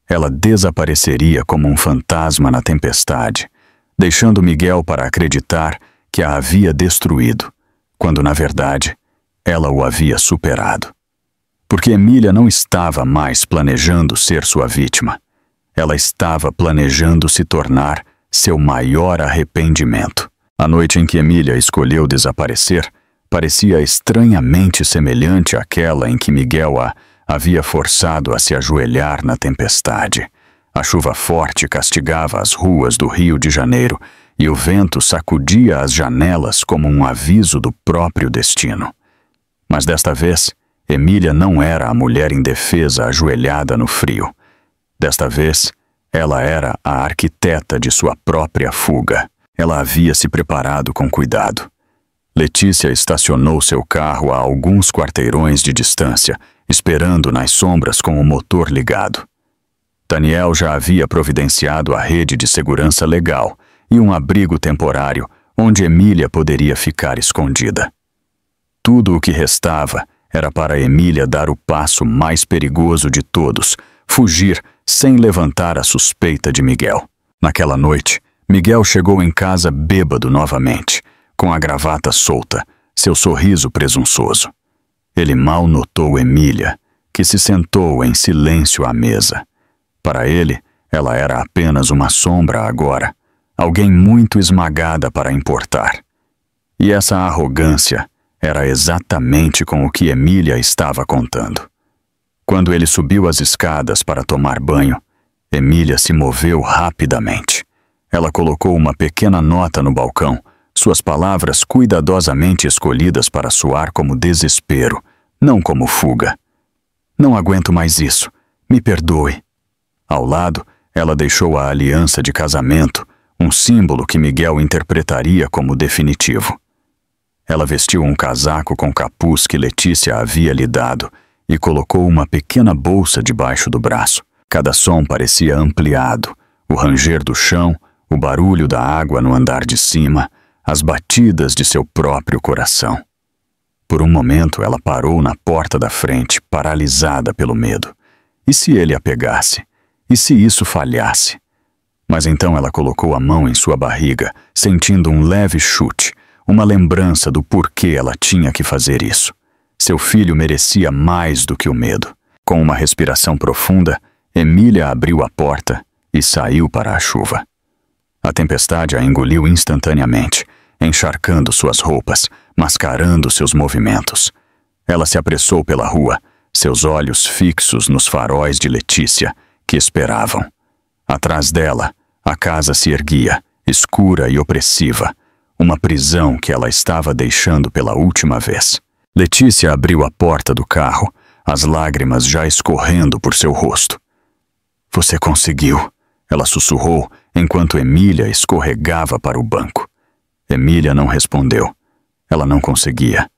ela desapareceria como um fantasma na tempestade, deixando Miguel para acreditar que a havia destruído, quando, na verdade, ela o havia superado. Porque Emília não estava mais planejando ser sua vítima. Ela estava planejando se tornar seu maior arrependimento. A noite em que Emília escolheu desaparecer parecia estranhamente semelhante àquela em que Miguel a havia forçado a se ajoelhar na tempestade. A chuva forte castigava as ruas do Rio de Janeiro e o vento sacudia as janelas como um aviso do próprio destino. Mas desta vez, Emília não era a mulher indefesa ajoelhada no frio. Desta vez, ela era a arquiteta de sua própria fuga. Ela havia se preparado com cuidado. Letícia estacionou seu carro a alguns quarteirões de distância, esperando nas sombras com o motor ligado. Daniel já havia providenciado a rede de segurança legal e um abrigo temporário onde Emília poderia ficar escondida. Tudo o que restava era para Emília dar o passo mais perigoso de todos, fugir sem levantar a suspeita de Miguel. Naquela noite, Miguel chegou em casa bêbado novamente, com a gravata solta, seu sorriso presunçoso. Ele mal notou Emília, que se sentou em silêncio à mesa. Para ele, ela era apenas uma sombra agora, alguém muito esmagada para importar. E essa arrogância era exatamente com o que Emília estava contando. Quando ele subiu as escadas para tomar banho, Emília se moveu rapidamente. Ela colocou uma pequena nota no balcão, suas palavras cuidadosamente escolhidas para soar como desespero, não como fuga. Não aguento mais isso. Me perdoe. Ao lado, ela deixou a aliança de casamento, um símbolo que Miguel interpretaria como definitivo. Ela vestiu um casaco com capuz que Letícia havia lhe dado e colocou uma pequena bolsa debaixo do braço. Cada som parecia ampliado, o ranger do chão, o barulho da água no andar de cima, as batidas de seu próprio coração. Por um momento ela parou na porta da frente, paralisada pelo medo. E se ele a pegasse? E se isso falhasse? Mas então ela colocou a mão em sua barriga, sentindo um leve chute, uma lembrança do porquê ela tinha que fazer isso. Seu filho merecia mais do que o medo. Com uma respiração profunda, Emília abriu a porta e saiu para a chuva. A tempestade a engoliu instantaneamente, encharcando suas roupas, mascarando seus movimentos. Ela se apressou pela rua, seus olhos fixos nos faróis de Letícia, que esperavam. Atrás dela, a casa se erguia, escura e opressiva, uma prisão que ela estava deixando pela última vez. Letícia abriu a porta do carro, as lágrimas já escorrendo por seu rosto. "Você conseguiu", ela sussurrou, enquanto Emília escorregava para o banco. Emília não respondeu. Ela não conseguia.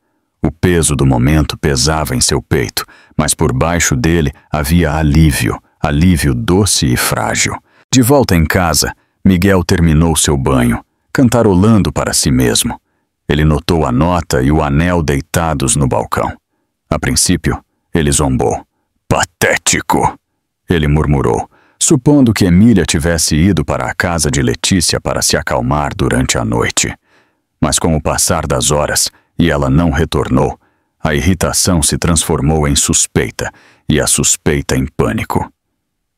O peso do momento pesava em seu peito, mas por baixo dele havia alívio, alívio doce e frágil. De volta em casa, Miguel terminou seu banho, cantarolando para si mesmo. Ele notou a nota e o anel deitados no balcão. A princípio, ele zombou. "Patético!" ele murmurou, supondo que Emília tivesse ido para a casa de Letícia para se acalmar durante a noite. Mas com o passar das horas, e ela não retornou, a irritação se transformou em suspeita, e a suspeita em pânico.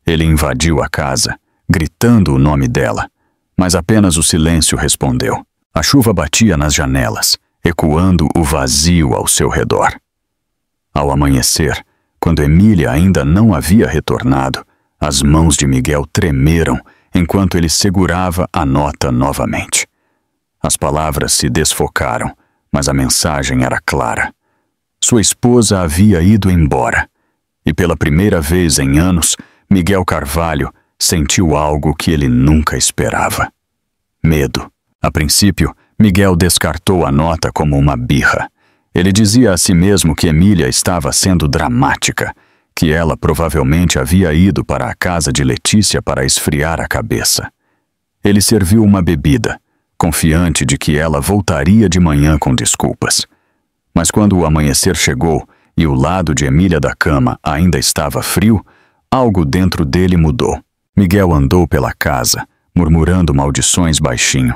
Ele invadiu a casa, gritando o nome dela, mas apenas o silêncio respondeu. A chuva batia nas janelas, ecoando o vazio ao seu redor. Ao amanhecer, quando Emília ainda não havia retornado, as mãos de Miguel tremeram enquanto ele segurava a nota novamente. As palavras se desfocaram, mas a mensagem era clara. Sua esposa havia ido embora, e pela primeira vez em anos, Miguel Carvalho sentiu algo que ele nunca esperava. Medo. A princípio, Miguel descartou a nota como uma birra. Ele dizia a si mesmo que Emília estava sendo dramática, que ela provavelmente havia ido para a casa de Letícia para esfriar a cabeça. Ele serviu uma bebida, confiante de que ela voltaria de manhã com desculpas. Mas quando o amanhecer chegou e o lado de Emília da cama ainda estava frio, algo dentro dele mudou. Miguel andou pela casa, murmurando maldições baixinho.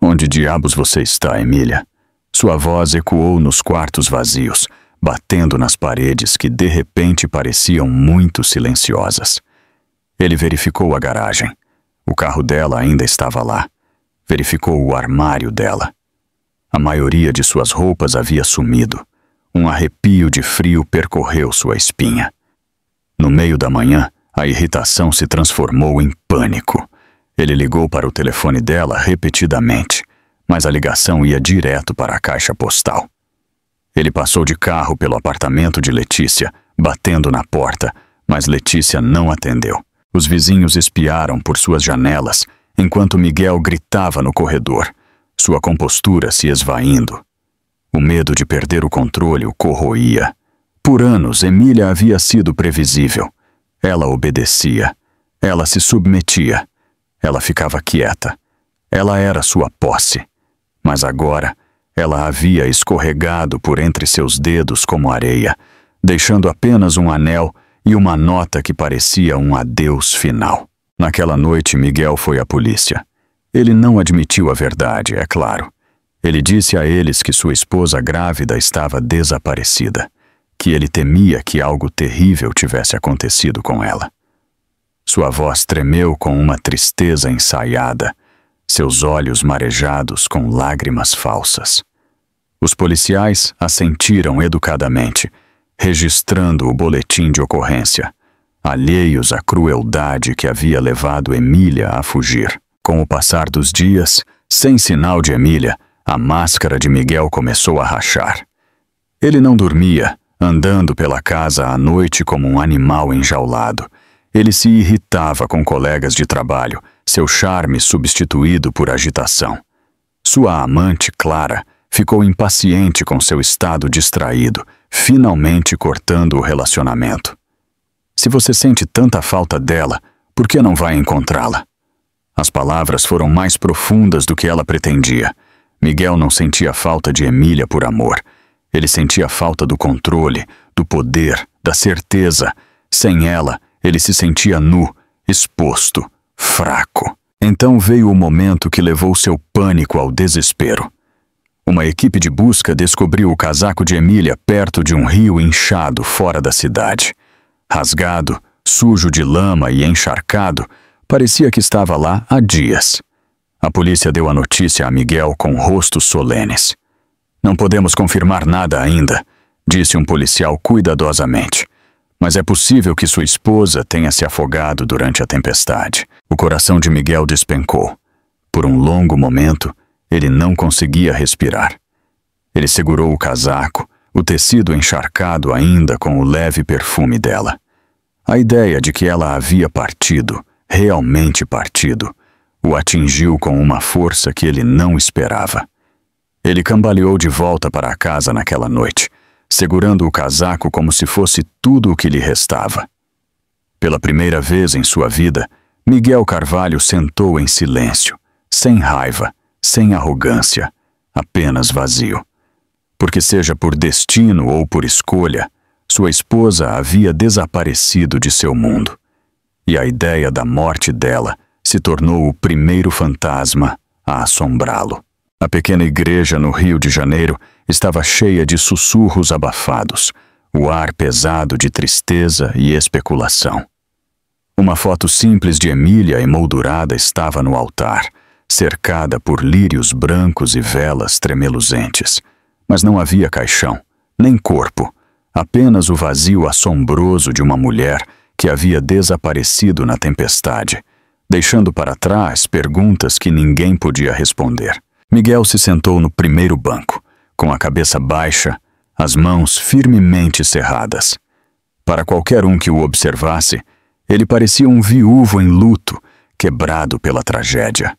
"Onde diabos você está, Emília?" Sua voz ecoou nos quartos vazios, batendo nas paredes que de repente pareciam muito silenciosas. Ele verificou a garagem. O carro dela ainda estava lá. Verificou o armário dela. A maioria de suas roupas havia sumido. Um arrepio de frio percorreu sua espinha. No meio da manhã, a irritação se transformou em pânico. Ele ligou para o telefone dela repetidamente, mas a ligação ia direto para a caixa postal. Ele passou de carro pelo apartamento de Letícia, batendo na porta, mas Letícia não atendeu. Os vizinhos espiaram por suas janelas, enquanto Miguel gritava no corredor, sua compostura se esvaindo. O medo de perder o controle o corroía. Por anos, Emília havia sido previsível. Ela obedecia. Ela se submetia. Ela ficava quieta. Ela era sua posse. Mas agora, ela havia escorregado por entre seus dedos como areia, deixando apenas um anel e uma nota que parecia um adeus final. Naquela noite, Miguel foi à polícia. Ele não admitiu a verdade, é claro. Ele disse a eles que sua esposa grávida estava desaparecida, que ele temia que algo terrível tivesse acontecido com ela. Sua voz tremeu com uma tristeza ensaiada, seus olhos marejados com lágrimas falsas. Os policiais assentiram educadamente, registrando o boletim de ocorrência, alheios à crueldade que havia levado Emília a fugir. Com o passar dos dias, sem sinal de Emília, a máscara de Miguel começou a rachar. Ele não dormia, andando pela casa à noite como um animal enjaulado. Ele se irritava com colegas de trabalho, seu charme substituído por agitação. Sua amante, Clara, ficou impaciente com seu estado distraído, finalmente cortando o relacionamento. Se você sente tanta falta dela, por que não vai encontrá-la? As palavras foram mais profundas do que ela pretendia. Miguel não sentia falta de Emília por amor. Ele sentia falta do controle, do poder, da certeza. Sem ela, ele se sentia nu, exposto, fraco. Então veio o momento que levou seu pânico ao desespero. Uma equipe de busca descobriu o casaco de Emília perto de um rio inchado fora da cidade. Rasgado, sujo de lama e encharcado, parecia que estava lá há dias. A polícia deu a notícia a Miguel com rostos solenes. Não podemos confirmar nada ainda, disse um policial cuidadosamente. Mas é possível que sua esposa tenha se afogado durante a tempestade. O coração de Miguel despencou. Por um longo momento, ele não conseguia respirar. Ele segurou o casaco, o tecido encharcado ainda com o leve perfume dela. A ideia de que ela havia partido, realmente partido, o atingiu com uma força que ele não esperava. Ele cambaleou de volta para a casa naquela noite, segurando o casaco como se fosse tudo o que lhe restava. Pela primeira vez em sua vida, Miguel Carvalho sentou em silêncio, sem raiva, sem arrogância, apenas vazio. Porque seja por destino ou por escolha, sua esposa havia desaparecido de seu mundo. E a ideia da morte dela se tornou o primeiro fantasma a assombrá-lo. A pequena igreja no Rio de Janeiro estava cheia de sussurros abafados, o ar pesado de tristeza e especulação. Uma foto simples de Emília emoldurada estava no altar, cercada por lírios brancos e velas tremeluzentes. Mas não havia caixão, nem corpo, apenas o vazio assombroso de uma mulher que havia desaparecido na tempestade, deixando para trás perguntas que ninguém podia responder. Miguel se sentou no primeiro banco, com a cabeça baixa, as mãos firmemente cerradas. Para qualquer um que o observasse, ele parecia um viúvo em luto, quebrado pela tragédia.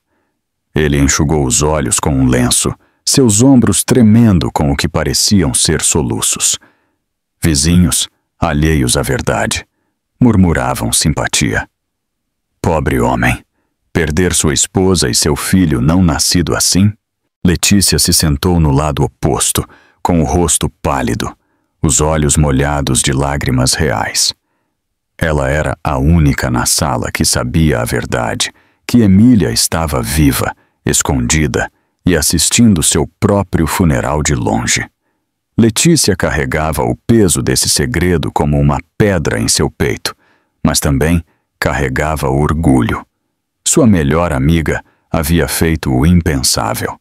Ele enxugou os olhos com um lenço, seus ombros tremendo com o que pareciam ser soluços. Vizinhos, alheios à verdade, murmuravam simpatia. Pobre homem, perder sua esposa e seu filho não nascido assim? Letícia se sentou no lado oposto, com o rosto pálido, os olhos molhados de lágrimas reais. Ela era a única na sala que sabia a verdade, que Emília estava viva, escondida e assistindo seu próprio funeral de longe. Letícia carregava o peso desse segredo como uma pedra em seu peito, mas também carregava orgulho. Sua melhor amiga havia feito o impensável.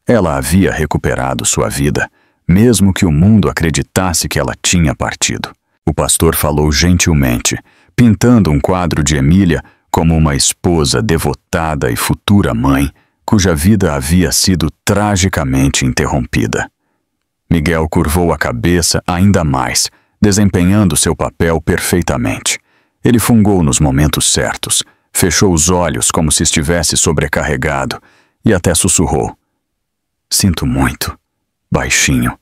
Ela havia recuperado sua vida, mesmo que o mundo acreditasse que ela tinha partido. O pastor falou gentilmente, pintando um quadro de Emília como uma esposa devotada e futura mãe, cuja vida havia sido tragicamente interrompida. Miguel curvou a cabeça ainda mais, desempenhando seu papel perfeitamente. Ele fungou nos momentos certos, fechou os olhos como se estivesse sobrecarregado e até sussurrou. Sinto muito, baixinho,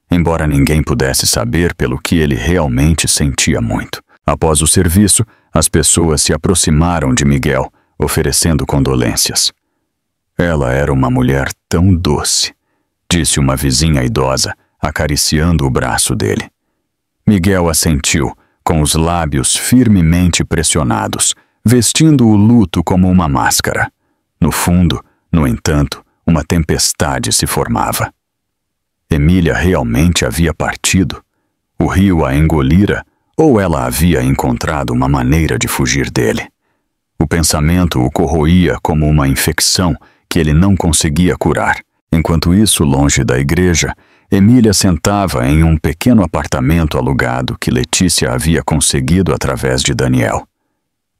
embora ninguém pudesse saber pelo que ele realmente sentia muito. Após o serviço, as pessoas se aproximaram de Miguel, oferecendo condolências. Ela era uma mulher tão doce, disse uma vizinha idosa, acariciando o braço dele. Miguel assentiu, com os lábios firmemente pressionados, vestindo o luto como uma máscara. No fundo, no entanto, uma tempestade se formava. Emília realmente havia partido? O rio a engolira ou ela havia encontrado uma maneira de fugir dele? O pensamento o corroía como uma infecção que ele não conseguia curar. Enquanto isso, longe da igreja, Emília sentava em um pequeno apartamento alugado que Letícia havia conseguido através de Daniel.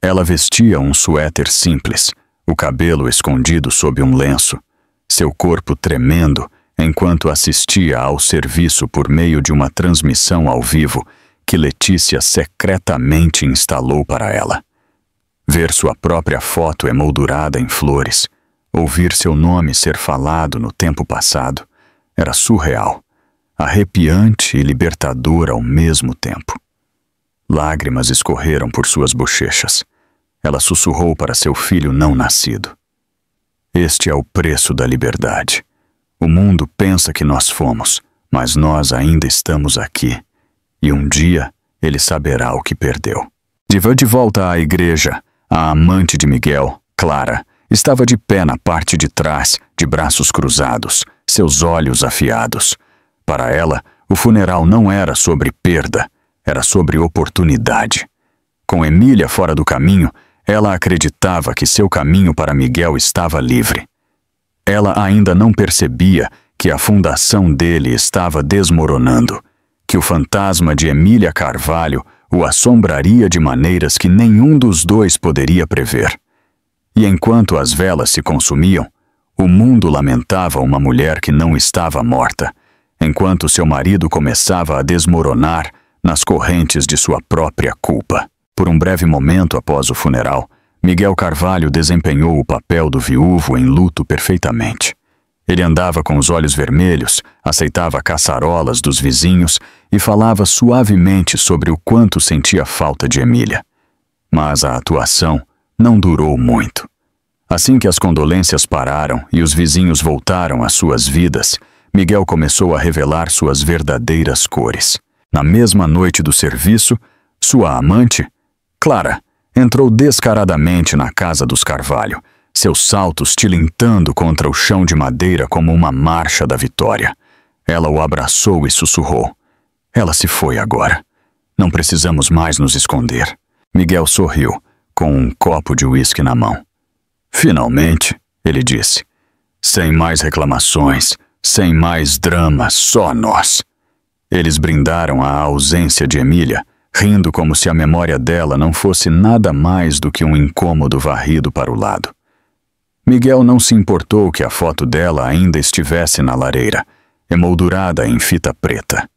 Ela vestia um suéter simples, o cabelo escondido sob um lenço, seu corpo tremendo enquanto assistia ao serviço por meio de uma transmissão ao vivo que Letícia secretamente instalou para ela. Ver sua própria foto emoldurada em flores, ouvir seu nome ser falado no tempo passado, era surreal, arrepiante e libertador ao mesmo tempo. Lágrimas escorreram por suas bochechas. Ela sussurrou para seu filho não nascido. Este é o preço da liberdade. O mundo pensa que nós fomos, mas nós ainda estamos aqui. E um dia ele saberá o que perdeu. De volta à igreja, a amante de Miguel, Clara, estava de pé na parte de trás, de braços cruzados, seus olhos afiados. Para ela, o funeral não era sobre perda, era sobre oportunidade. Com Emília fora do caminho, ela acreditava que seu caminho para Miguel estava livre. Ela ainda não percebia que a fundação dele estava desmoronando, que o fantasma de Emília Carvalho o assombraria de maneiras que nenhum dos dois poderia prever. E enquanto as velas se consumiam, o mundo lamentava uma mulher que não estava morta, enquanto seu marido começava a desmoronar nas correntes de sua própria culpa. Por um breve momento após o funeral, Miguel Carvalho desempenhou o papel do viúvo em luto perfeitamente. Ele andava com os olhos vermelhos, aceitava caçarolas dos vizinhos e falava suavemente sobre o quanto sentia falta de Emília. Mas a atuação não durou muito. Assim que as condolências pararam e os vizinhos voltaram às suas vidas, Miguel começou a revelar suas verdadeiras cores. Na mesma noite do serviço, sua amante, Clara, entrou descaradamente na casa dos Carvalho, seus saltos tilintando contra o chão de madeira como uma marcha da vitória. Ela o abraçou e sussurrou. Ela se foi agora. Não precisamos mais nos esconder. Miguel sorriu, com um copo de uísque na mão. Finalmente, ele disse. Sem mais reclamações, sem mais drama, só nós. Eles brindaram à ausência de Emília, rindo como se a memória dela não fosse nada mais do que um incômodo varrido para o lado. Miguel não se importou que a foto dela ainda estivesse na lareira, emoldurada em fita preta.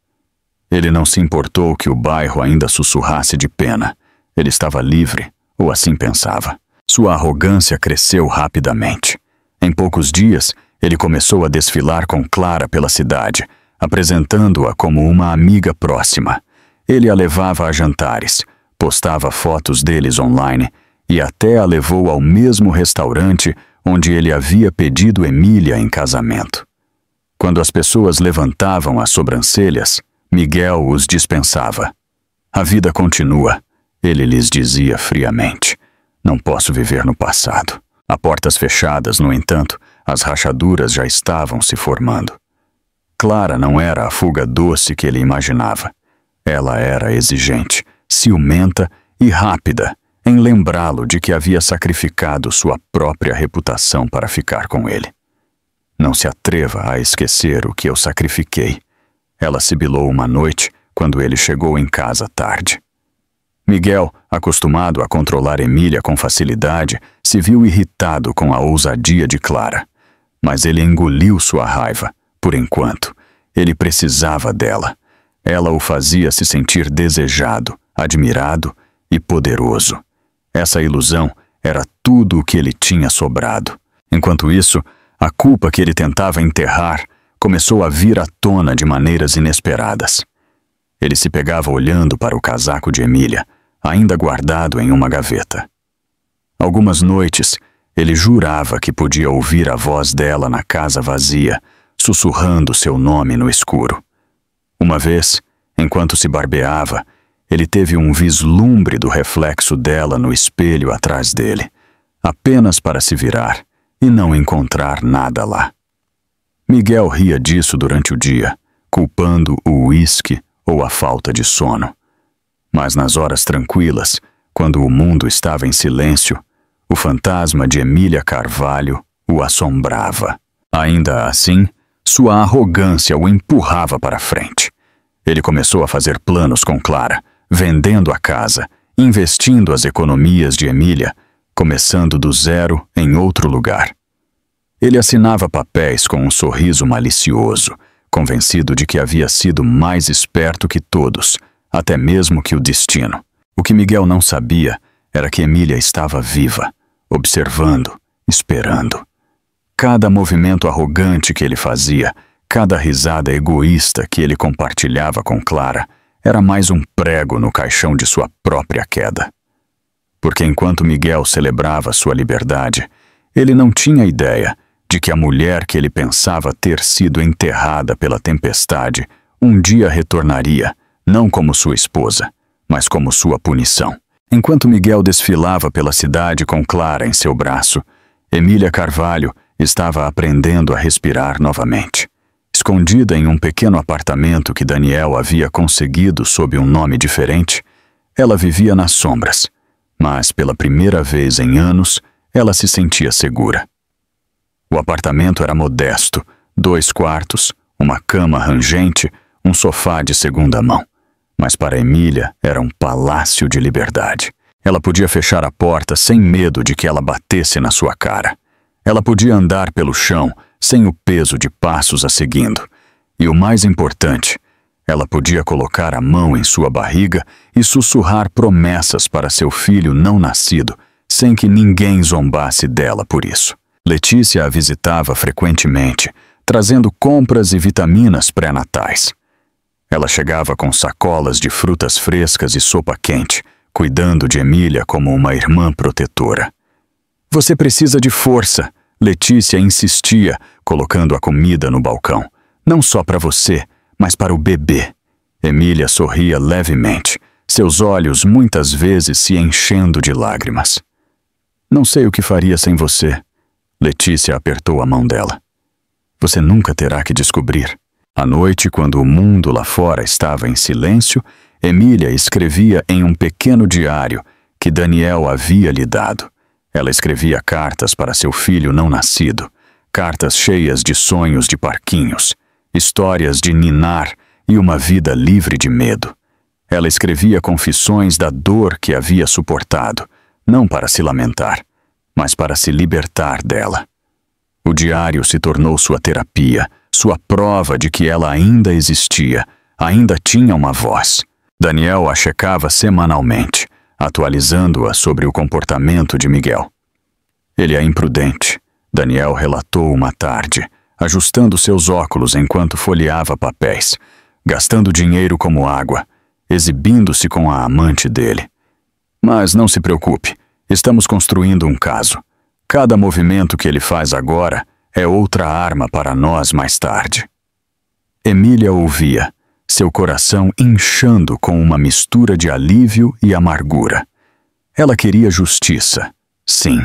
Ele não se importou que o bairro ainda sussurrasse de pena. Ele estava livre, ou assim pensava. Sua arrogância cresceu rapidamente. Em poucos dias, ele começou a desfilar com Clara pela cidade, apresentando-a como uma amiga próxima. Ele a levava a jantares, postava fotos deles online e até a levou ao mesmo restaurante onde ele havia pedido Emília em casamento. Quando as pessoas levantavam as sobrancelhas, Miguel os dispensava. A vida continua, ele lhes dizia friamente. Não posso viver no passado. A portas fechadas, no entanto, as rachaduras já estavam se formando. Clara não era a fuga doce que ele imaginava. Ela era exigente, ciumenta e rápida em lembrá-lo de que havia sacrificado sua própria reputação para ficar com ele. Não se atreva a esquecer o que eu sacrifiquei. Ela sibilou uma noite quando ele chegou em casa tarde. Miguel, acostumado a controlar Emília com facilidade, se viu irritado com a ousadia de Clara. Mas ele engoliu sua raiva, por enquanto. Ele precisava dela. Ela o fazia se sentir desejado, admirado e poderoso. Essa ilusão era tudo o que ele tinha sobrado. Enquanto isso, a culpa que ele tentava enterrar começou a vir à tona de maneiras inesperadas. Ele se pegava olhando para o casaco de Emília, ainda guardado em uma gaveta. Algumas noites, ele jurava que podia ouvir a voz dela na casa vazia, sussurrando seu nome no escuro. Uma vez, enquanto se barbeava, ele teve um vislumbre do reflexo dela no espelho atrás dele, apenas para se virar e não encontrar nada lá. Miguel ria disso durante o dia, culpando o uísque ou a falta de sono. Mas nas horas tranquilas, quando o mundo estava em silêncio, o fantasma de Emília Carvalho o assombrava. Ainda assim, sua arrogância o empurrava para frente. Ele começou a fazer planos com Clara, vendendo a casa, investindo as economias de Emília, começando do zero em outro lugar. Ele assinava papéis com um sorriso malicioso, convencido de que havia sido mais esperto que todos, até mesmo que o destino. O que Miguel não sabia era que Emília estava viva, observando, esperando. Cada movimento arrogante que ele fazia, cada risada egoísta que ele compartilhava com Clara, era mais um prego no caixão de sua própria queda. Porque enquanto Miguel celebrava sua liberdade, ele não tinha ideia de que a mulher que ele pensava ter sido enterrada pela tempestade um dia retornaria, não como sua esposa, mas como sua punição. Enquanto Miguel desfilava pela cidade com Clara em seu braço, Emília Carvalho estava aprendendo a respirar novamente. Escondida em um pequeno apartamento que Daniel havia conseguido sob um nome diferente, ela vivia nas sombras, mas pela primeira vez em anos, ela se sentia segura. O apartamento era modesto, 2 quartos, uma cama rangente, um sofá de segunda mão. Mas para Emília era um palácio de liberdade. Ela podia fechar a porta sem medo de que ela batesse na sua cara. Ela podia andar pelo chão sem o peso de passos a seguindo. E o mais importante, ela podia colocar a mão em sua barriga e sussurrar promessas para seu filho não nascido, sem que ninguém zombasse dela por isso. Letícia a visitava frequentemente, trazendo compras e vitaminas pré-natais. Ela chegava com sacolas de frutas frescas e sopa quente, cuidando de Emília como uma irmã protetora. "Você precisa de força", Letícia insistia, colocando a comida no balcão. "Não só para você, mas para o bebê." Emília sorria levemente, seus olhos muitas vezes se enchendo de lágrimas. "Não sei o que faria sem você." Letícia apertou a mão dela. "Você nunca terá que descobrir." À noite, quando o mundo lá fora estava em silêncio, Emília escrevia em um pequeno diário que Daniel havia lhe dado. Ela escrevia cartas para seu filho não nascido, cartas cheias de sonhos de parquinhos, histórias de ninar e uma vida livre de medo. Ela escrevia confissões da dor que havia suportado, não para se lamentar, mas para se libertar dela. O diário se tornou sua terapia, sua prova de que ela ainda existia, ainda tinha uma voz. Daniel a checava semanalmente, atualizando-a sobre o comportamento de Miguel. "Ele é imprudente", Daniel relatou uma tarde, ajustando seus óculos enquanto folheava papéis, gastando dinheiro como água, exibindo-se com a amante dele. "Mas não se preocupe, estamos construindo um caso. Cada movimento que ele faz agora é outra arma para nós mais tarde." Emília ouvia, seu coração inchando com uma mistura de alívio e amargura. Ela queria justiça, sim,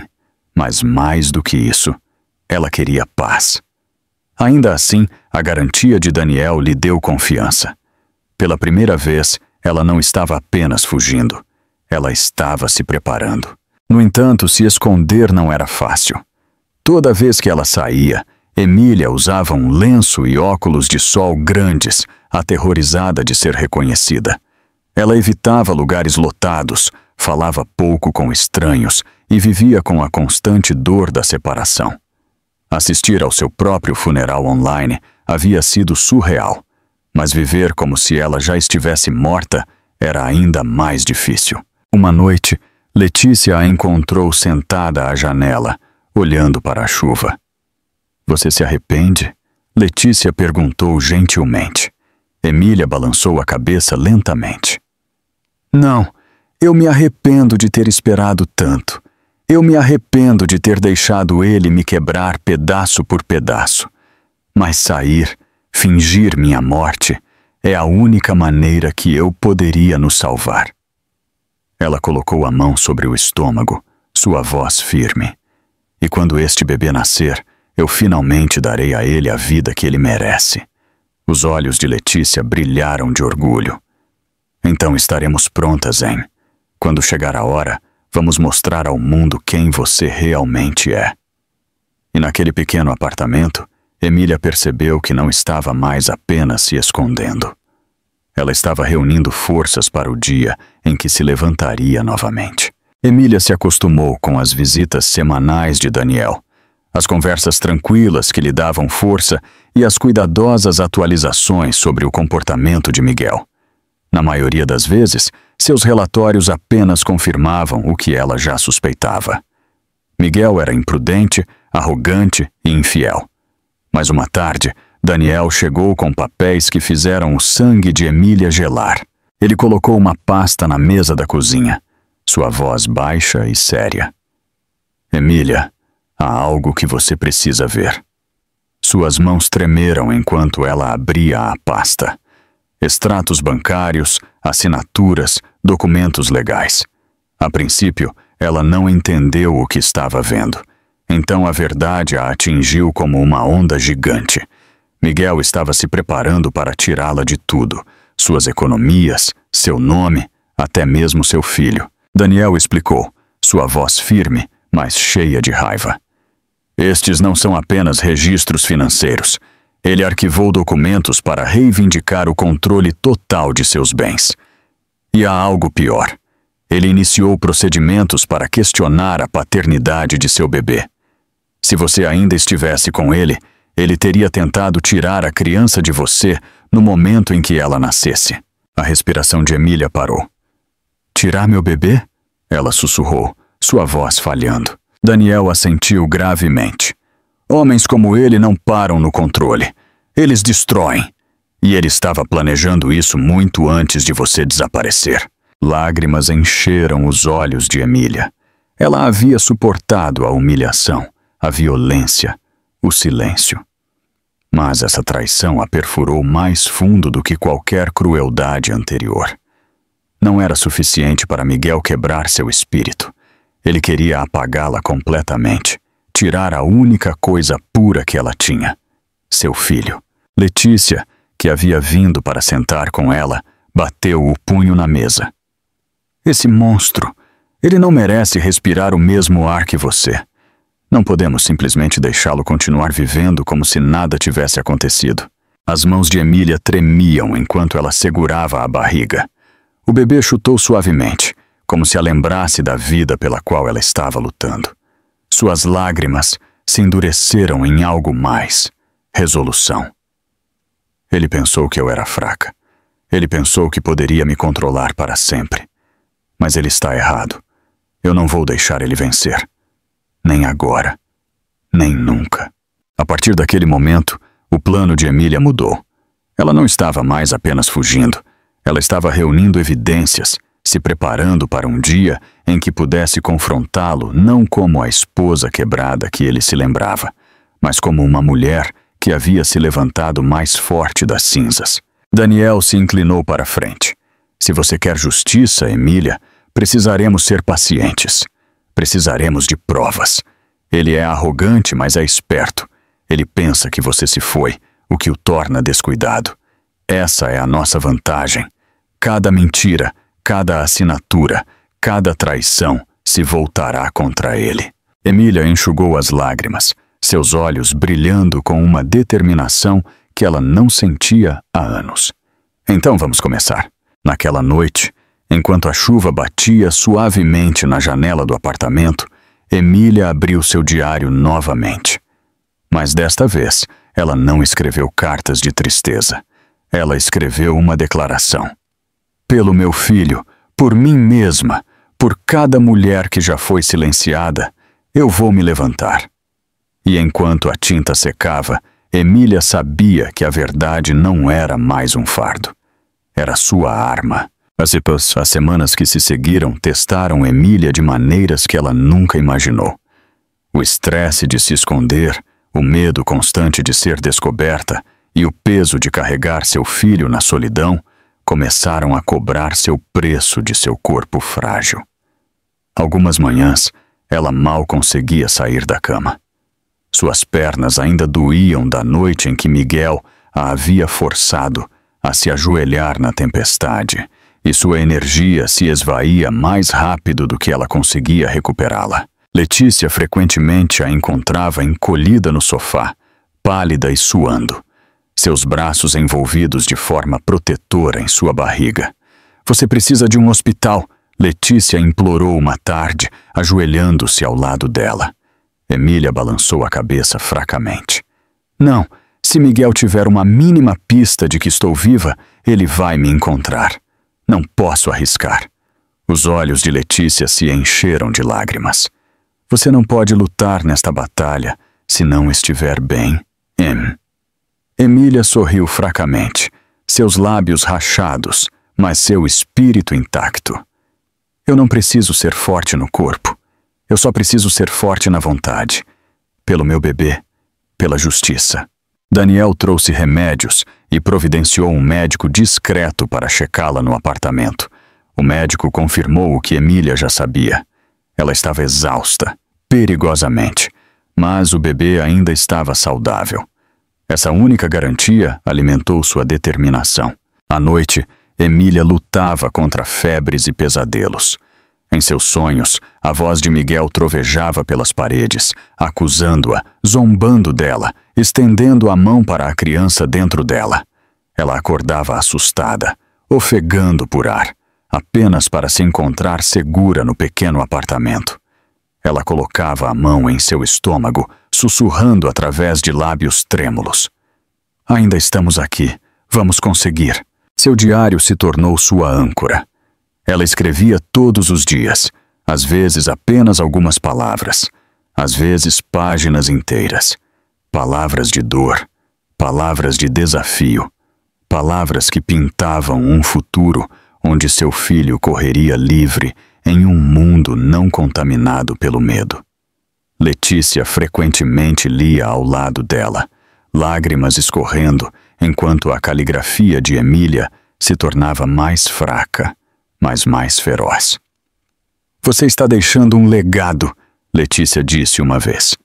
mas mais do que isso, ela queria paz. Ainda assim, a garantia de Daniel lhe deu confiança. Pela primeira vez, ela não estava apenas fugindo, ela estava se preparando. No entanto, se esconder não era fácil. Toda vez que ela saía, Emília usava um lenço e óculos de sol grandes, aterrorizada de ser reconhecida. Ela evitava lugares lotados, falava pouco com estranhos e vivia com a constante dor da separação. Assistir ao seu próprio funeral online havia sido surreal, mas viver como se ela já estivesse morta era ainda mais difícil. Uma noite, Letícia a encontrou sentada à janela, olhando para a chuva. "Você se arrepende?" Letícia perguntou gentilmente. Emília balançou a cabeça lentamente. "Não, eu me arrependo de ter esperado tanto. Eu me arrependo de ter deixado ele me quebrar pedaço por pedaço. Mas sair, fingir minha morte, é a única maneira que eu poderia nos salvar." Ela colocou a mão sobre o estômago, sua voz firme. "E quando este bebê nascer, Eu finalmente darei a ele a vida que ele merece. Os olhos de Letícia brilharam de orgulho. Então estaremos prontas, hein? Quando chegar a hora, vamos mostrar ao mundo quem você realmente é. E naquele pequeno apartamento, Emília percebeu que não estava mais apenas se escondendo. Ela estava reunindo forças para o dia em que se levantaria novamente. Emília se acostumou com as visitas semanais de Daniel, as conversas tranquilas que lhe davam força e as cuidadosas atualizações sobre o comportamento de Miguel. Na maioria das vezes, seus relatórios apenas confirmavam o que ela já suspeitava. Miguel era imprudente, arrogante e infiel. Mas uma tarde, Daniel chegou com papéis que fizeram o sangue de Emília gelar. Ele colocou uma pasta na mesa da cozinha, sua voz baixa e séria. Emília, há algo que você precisa ver. Suas mãos tremeram enquanto ela abria a pasta. Extratos bancários, assinaturas, documentos legais. A princípio, ela não entendeu o que estava vendo. Então a verdade a atingiu como uma onda gigante. Miguel estava se preparando para tirá-la de tudo. Suas economias, seu nome, até mesmo seu filho. Daniel explicou, sua voz firme, mas cheia de raiva. Estes não são apenas registros financeiros. Ele arquivou documentos para reivindicar o controle total de seus bens. E há algo pior. Ele iniciou procedimentos para questionar a paternidade de seu bebê. Se você ainda estivesse com ele, ele teria tentado tirar a criança de você no momento em que ela nascesse. A respiração de Emília parou. Tirar meu bebê? Ela sussurrou, sua voz falhando. Daniel assentiu gravemente. Homens como ele não param no controle. Eles destroem. E ele estava planejando isso muito antes de você desaparecer. Lágrimas encheram os olhos de Emília. Ela havia suportado a humilhação, a violência, o silêncio. Mas essa traição a perfurou mais fundo do que qualquer crueldade anterior. Não era suficiente para Miguel quebrar seu espírito. Ele queria apagá-la completamente, tirar a única coisa pura que ela tinha, seu filho. Letícia, que havia vindo para sentar com ela, bateu o punho na mesa. Esse monstro, ele não merece respirar o mesmo ar que você. Não podemos simplesmente deixá-lo continuar vivendo como se nada tivesse acontecido. As mãos de Emília tremiam enquanto ela segurava a barriga. O bebê chutou suavemente, como se a lembrasse da vida pela qual ela estava lutando. Suas lágrimas se endureceram em algo mais, resolução. Ele pensou que eu era fraca. Ele pensou que poderia me controlar para sempre. Mas ele está errado. Eu não vou deixar ele vencer. Nem agora, nem nunca. A partir daquele momento, o plano de Emília mudou. Ela não estava mais apenas fugindo. Ela estava reunindo evidências, se preparando para um dia em que pudesse confrontá-lo não como a esposa quebrada que ele se lembrava, mas como uma mulher que havia se levantado mais forte das cinzas. Daniel se inclinou para a frente. Se você quer justiça, Emília, precisaremos ser pacientes. Precisaremos de provas. Ele é arrogante, mas é esperto. Ele pensa que você se foi, o que o torna descuidado. Essa é a nossa vantagem. Cada mentira, cada assinatura, cada traição se voltará contra ele. Emília enxugou as lágrimas, seus olhos brilhando com uma determinação que ela não sentia há anos. Então vamos começar. Naquela noite, enquanto a chuva batia suavemente na janela do apartamento, Emília abriu seu diário novamente. Mas desta vez, ela não escreveu cartas de tristeza. Ela escreveu uma declaração. Pelo meu filho, por mim mesma, por cada mulher que já foi silenciada, eu vou me levantar. E enquanto a tinta secava, Emília sabia que a verdade não era mais um fardo. Era sua arma. As semanas que se seguiram testaram Emília de maneiras que ela nunca imaginou. O estresse de se esconder, o medo constante de ser descoberta e o peso de carregar seu filho na solidão começaram a cobrar seu preço de seu corpo frágil. Algumas manhãs, ela mal conseguia sair da cama. Suas pernas ainda doíam da noite em que Miguel a havia forçado a se ajoelhar na tempestade, e sua energia se esvaía mais rápido do que ela conseguia recuperá-la. Letícia frequentemente a encontrava encolhida no sofá, pálida e suando, seus braços envolvidos de forma protetora em sua barriga. "Você precisa de um hospital", Letícia implorou uma tarde, ajoelhando-se ao lado dela. Emília balançou a cabeça fracamente. "Não, se Miguel tiver uma mínima pista de que estou viva, ele vai me encontrar. Não posso arriscar." Os olhos de Letícia se encheram de lágrimas. "Você não pode lutar nesta batalha se não estiver bem, Em." Emília sorriu fracamente, seus lábios rachados, mas seu espírito intacto. "Eu não preciso ser forte no corpo. Eu só preciso ser forte na vontade. Pelo meu bebê, pela justiça." Daniel trouxe remédios e providenciou um médico discreto para checá-la no apartamento. O médico confirmou o que Emília já sabia. Ela estava exausta, perigosamente, mas o bebê ainda estava saudável. Essa única garantia alimentou sua determinação. À noite, Emília lutava contra febres e pesadelos. Em seus sonhos, a voz de Miguel trovejava pelas paredes, acusando-a, zombando dela, estendendo a mão para a criança dentro dela. Ela acordava assustada, ofegando por ar, apenas para se encontrar segura no pequeno apartamento. Ela colocava a mão em seu estômago, sussurrando através de lábios trêmulos. "Ainda estamos aqui. Vamos conseguir." Seu diário se tornou sua âncora. Ela escrevia todos os dias, às vezes apenas algumas palavras, às vezes páginas inteiras. Palavras de dor, palavras de desafio, palavras que pintavam um futuro onde seu filho correria livre em um mundo não contaminado pelo medo. Letícia frequentemente lia ao lado dela, lágrimas escorrendo enquanto a caligrafia de Emília se tornava mais fraca, mas mais feroz. "Você está deixando um legado", Letícia disse uma vez.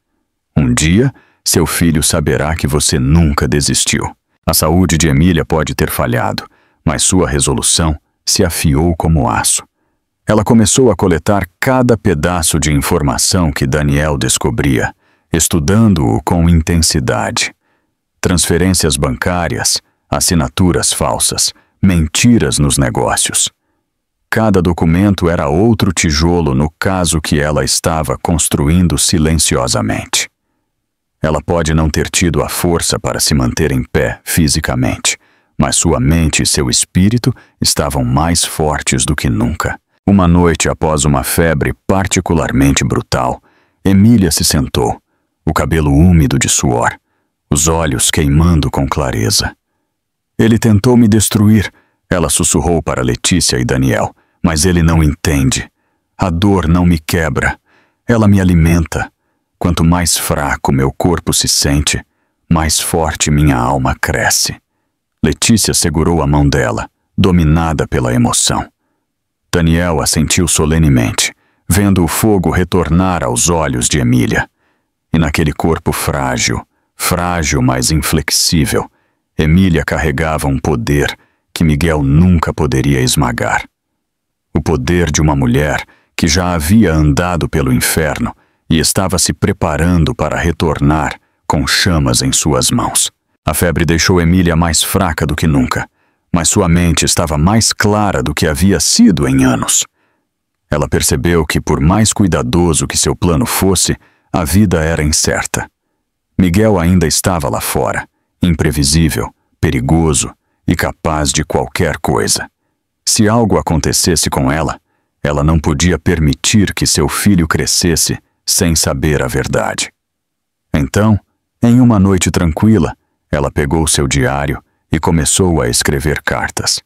"Um dia, seu filho saberá que você nunca desistiu." A saúde de Emília pode ter falhado, mas sua resolução se afiou como aço. Ela começou a coletar cada pedaço de informação que Daniel descobria, estudando-o com intensidade. Transferências bancárias, assinaturas falsas, mentiras nos negócios. Cada documento era outro tijolo no caso que ela estava construindo silenciosamente. Ela pode não ter tido a força para se manter em pé fisicamente, mas sua mente e seu espírito estavam mais fortes do que nunca. Uma noite após uma febre particularmente brutal, Emília se sentou, o cabelo úmido de suor, os olhos queimando com clareza. "Ele tentou me destruir", ela sussurrou para Letícia e Daniel, "mas ele não entende. A dor não me quebra, ela me alimenta. Quanto mais fraco meu corpo se sente, mais forte minha alma cresce." Letícia segurou a mão dela, dominada pela emoção. Daniel assentiu solenemente, vendo o fogo retornar aos olhos de Emília. E naquele corpo frágil, mas inflexível, Emília carregava um poder que Miguel nunca poderia esmagar. O poder de uma mulher que já havia andado pelo inferno e estava se preparando para retornar com chamas em suas mãos. A febre deixou Emília mais fraca do que nunca, mas sua mente estava mais clara do que havia sido em anos. Ela percebeu que, por mais cuidadoso que seu plano fosse, a vida era incerta. Miguel ainda estava lá fora, imprevisível, perigoso e capaz de qualquer coisa. Se algo acontecesse com ela, ela não podia permitir que seu filho crescesse sem saber a verdade. Então, em uma noite tranquila, ela pegou seu diário e começou a escrever cartas,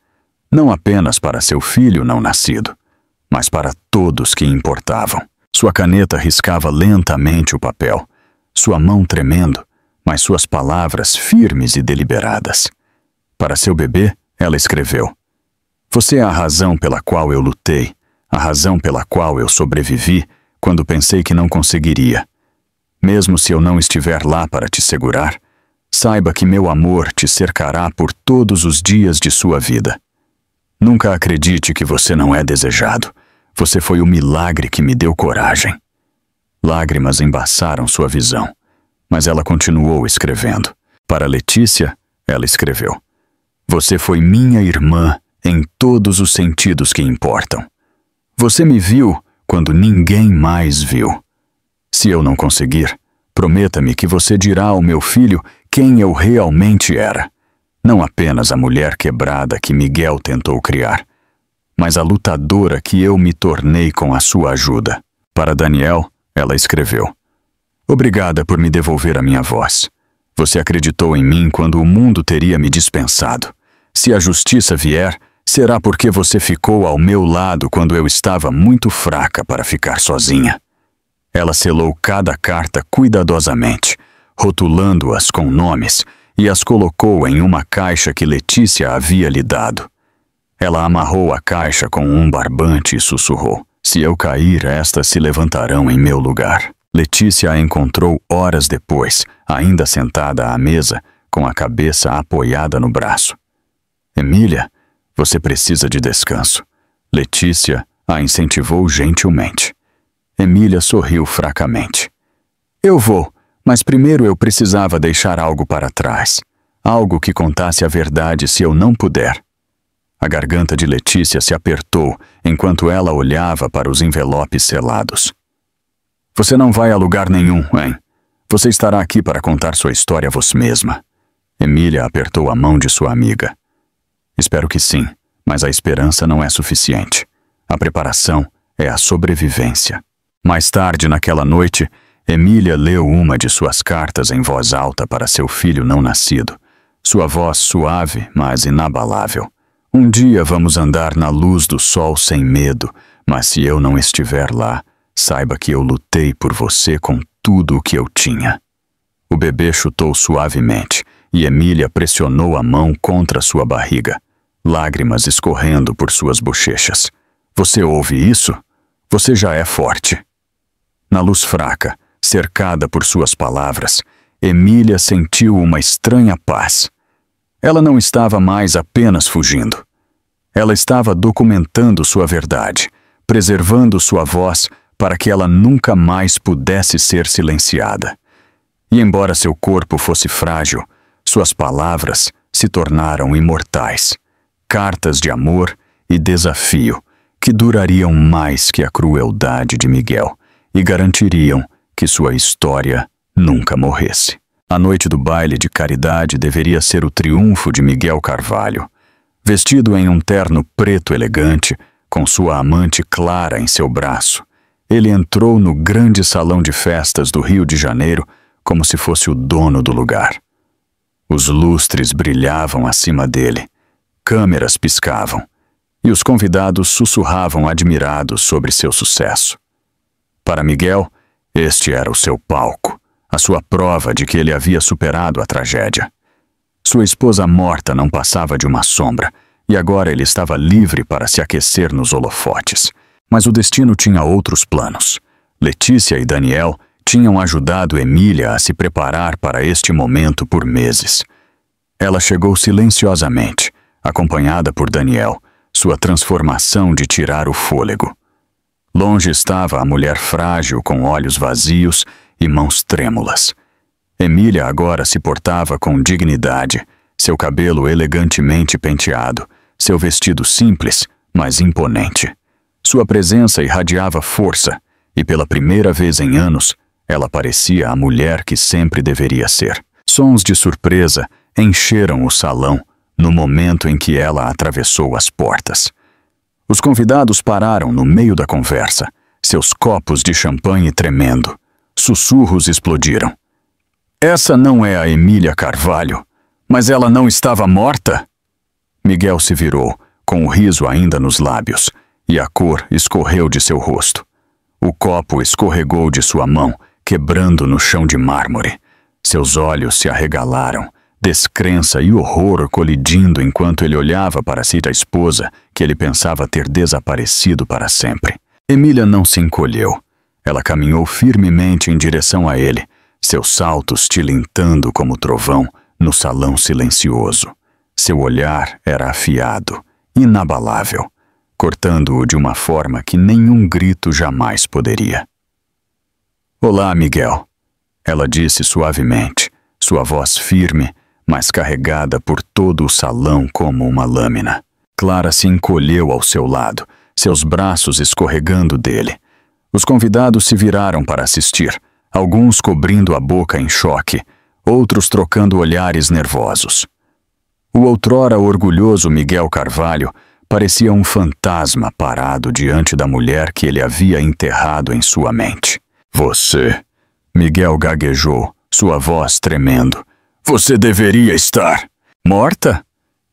não apenas para seu filho não nascido, mas para todos que importavam. Sua caneta riscava lentamente o papel, sua mão tremendo, mas suas palavras firmes e deliberadas. Para seu bebê, ela escreveu: "Você é a razão pela qual eu lutei, a razão pela qual eu sobrevivi quando pensei que não conseguiria. Mesmo se eu não estiver lá para te segurar, saiba que meu amor te cercará por todos os dias de sua vida. Nunca acredite que você não é desejado. Você foi o milagre que me deu coragem. Lágrimas embaçaram sua visão, mas ela continuou escrevendo. Para Letícia, ela escreveu: Você foi minha irmã em todos os sentidos que importam. Você me viu quando ninguém mais viu. Se eu não conseguir, prometa-me que você dirá ao meu filho quem eu realmente era. Não apenas a mulher quebrada que Miguel tentou criar, mas a lutadora que eu me tornei com a sua ajuda. Para Daniel, ela escreveu: Obrigada por me devolver a minha voz. Você acreditou em mim quando o mundo teria me dispensado. Se a justiça vier, será porque você ficou ao meu lado quando eu estava muito fraca para ficar sozinha. Ela selou cada carta cuidadosamente, rotulando-as com nomes, e as colocou em uma caixa que Letícia havia lhe dado. Ela amarrou a caixa com um barbante e sussurrou: Se eu cair, estas se levantarão em meu lugar. Letícia a encontrou horas depois, ainda sentada à mesa, com a cabeça apoiada no braço. Emília, você precisa de descanso. Letícia a incentivou gentilmente. Emília sorriu fracamente. Eu vou, mas primeiro eu precisava deixar algo para trás. Algo que contasse a verdade se eu não puder. A garganta de Letícia se apertou enquanto ela olhava para os envelopes selados. Você não vai a lugar nenhum, hein? Você estará aqui para contar sua história a você mesma. Emília apertou a mão de sua amiga. Espero que sim, mas a esperança não é suficiente. A preparação é a sobrevivência. Mais tarde naquela noite, Emília leu uma de suas cartas em voz alta para seu filho não nascido. Sua voz suave, mas inabalável. Um dia vamos andar na luz do sol sem medo, mas se eu não estiver lá, saiba que eu lutei por você com tudo o que eu tinha. O bebê chutou suavemente e Emília pressionou a mão contra sua barriga, lágrimas escorrendo por suas bochechas. Você ouve isso? Você já é forte. Na luz fraca, cercada por suas palavras, Emília sentiu uma estranha paz. Ela não estava mais apenas fugindo. Ela estava documentando sua verdade, preservando sua voz para que ela nunca mais pudesse ser silenciada. E embora seu corpo fosse frágil, suas palavras se tornaram imortais. Cartas de amor e desafio que durariam mais que a crueldade de Miguel e garantiriam que sua história nunca morresse. A noite do baile de caridade deveria ser o triunfo de Miguel Carvalho. Vestido em um terno preto elegante, com sua amante Clara em seu braço, ele entrou no grande salão de festas do Rio de Janeiro como se fosse o dono do lugar. Os lustres brilhavam acima dele, câmeras piscavam, e os convidados sussurravam admirados sobre seu sucesso. Para Miguel, este era o seu palco, a sua prova de que ele havia superado a tragédia. Sua esposa morta não passava de uma sombra, e agora ele estava livre para se aquecer nos holofotes. Mas o destino tinha outros planos. Letícia e Daniel tinham ajudado Emília a se preparar para este momento por meses. Ela chegou silenciosamente, acompanhada por Daniel, sua transformação de tirar o fôlego. Longe estava a mulher frágil com olhos vazios e mãos trêmulas. Emília agora se portava com dignidade, seu cabelo elegantemente penteado, seu vestido simples, mas imponente. Sua presença irradiava força, e pela primeira vez em anos, ela parecia a mulher que sempre deveria ser. Sons de surpresa encheram o salão no momento em que ela atravessou as portas. Os convidados pararam no meio da conversa, seus copos de champanhe tremendo. Sussurros explodiram. Essa não é a Emília Carvalho, mas ela não estava morta? Miguel se virou, com o riso ainda nos lábios, e a cor escorreu de seu rosto. O copo escorregou de sua mão, quebrando no chão de mármore. Seus olhos se arregalaram, descrença e horror colidindo enquanto ele olhava para sua esposa, que ele pensava ter desaparecido para sempre. Emília não se encolheu. Ela caminhou firmemente em direção a ele, seus saltos tilintando como trovão no salão silencioso. Seu olhar era afiado, inabalável, cortando-o de uma forma que nenhum grito jamais poderia. "Olá, Miguel", ela disse suavemente, sua voz firme, mas carregada por todo o salão como uma lâmina. Clara se encolheu ao seu lado, seus braços escorregando dele. Os convidados se viraram para assistir, alguns cobrindo a boca em choque, outros trocando olhares nervosos. O outrora orgulhoso Miguel Carvalho parecia um fantasma parado diante da mulher que ele havia enterrado em sua mente. "Você", Miguel gaguejou, sua voz tremendo. "Você deveria estar." "Morta?"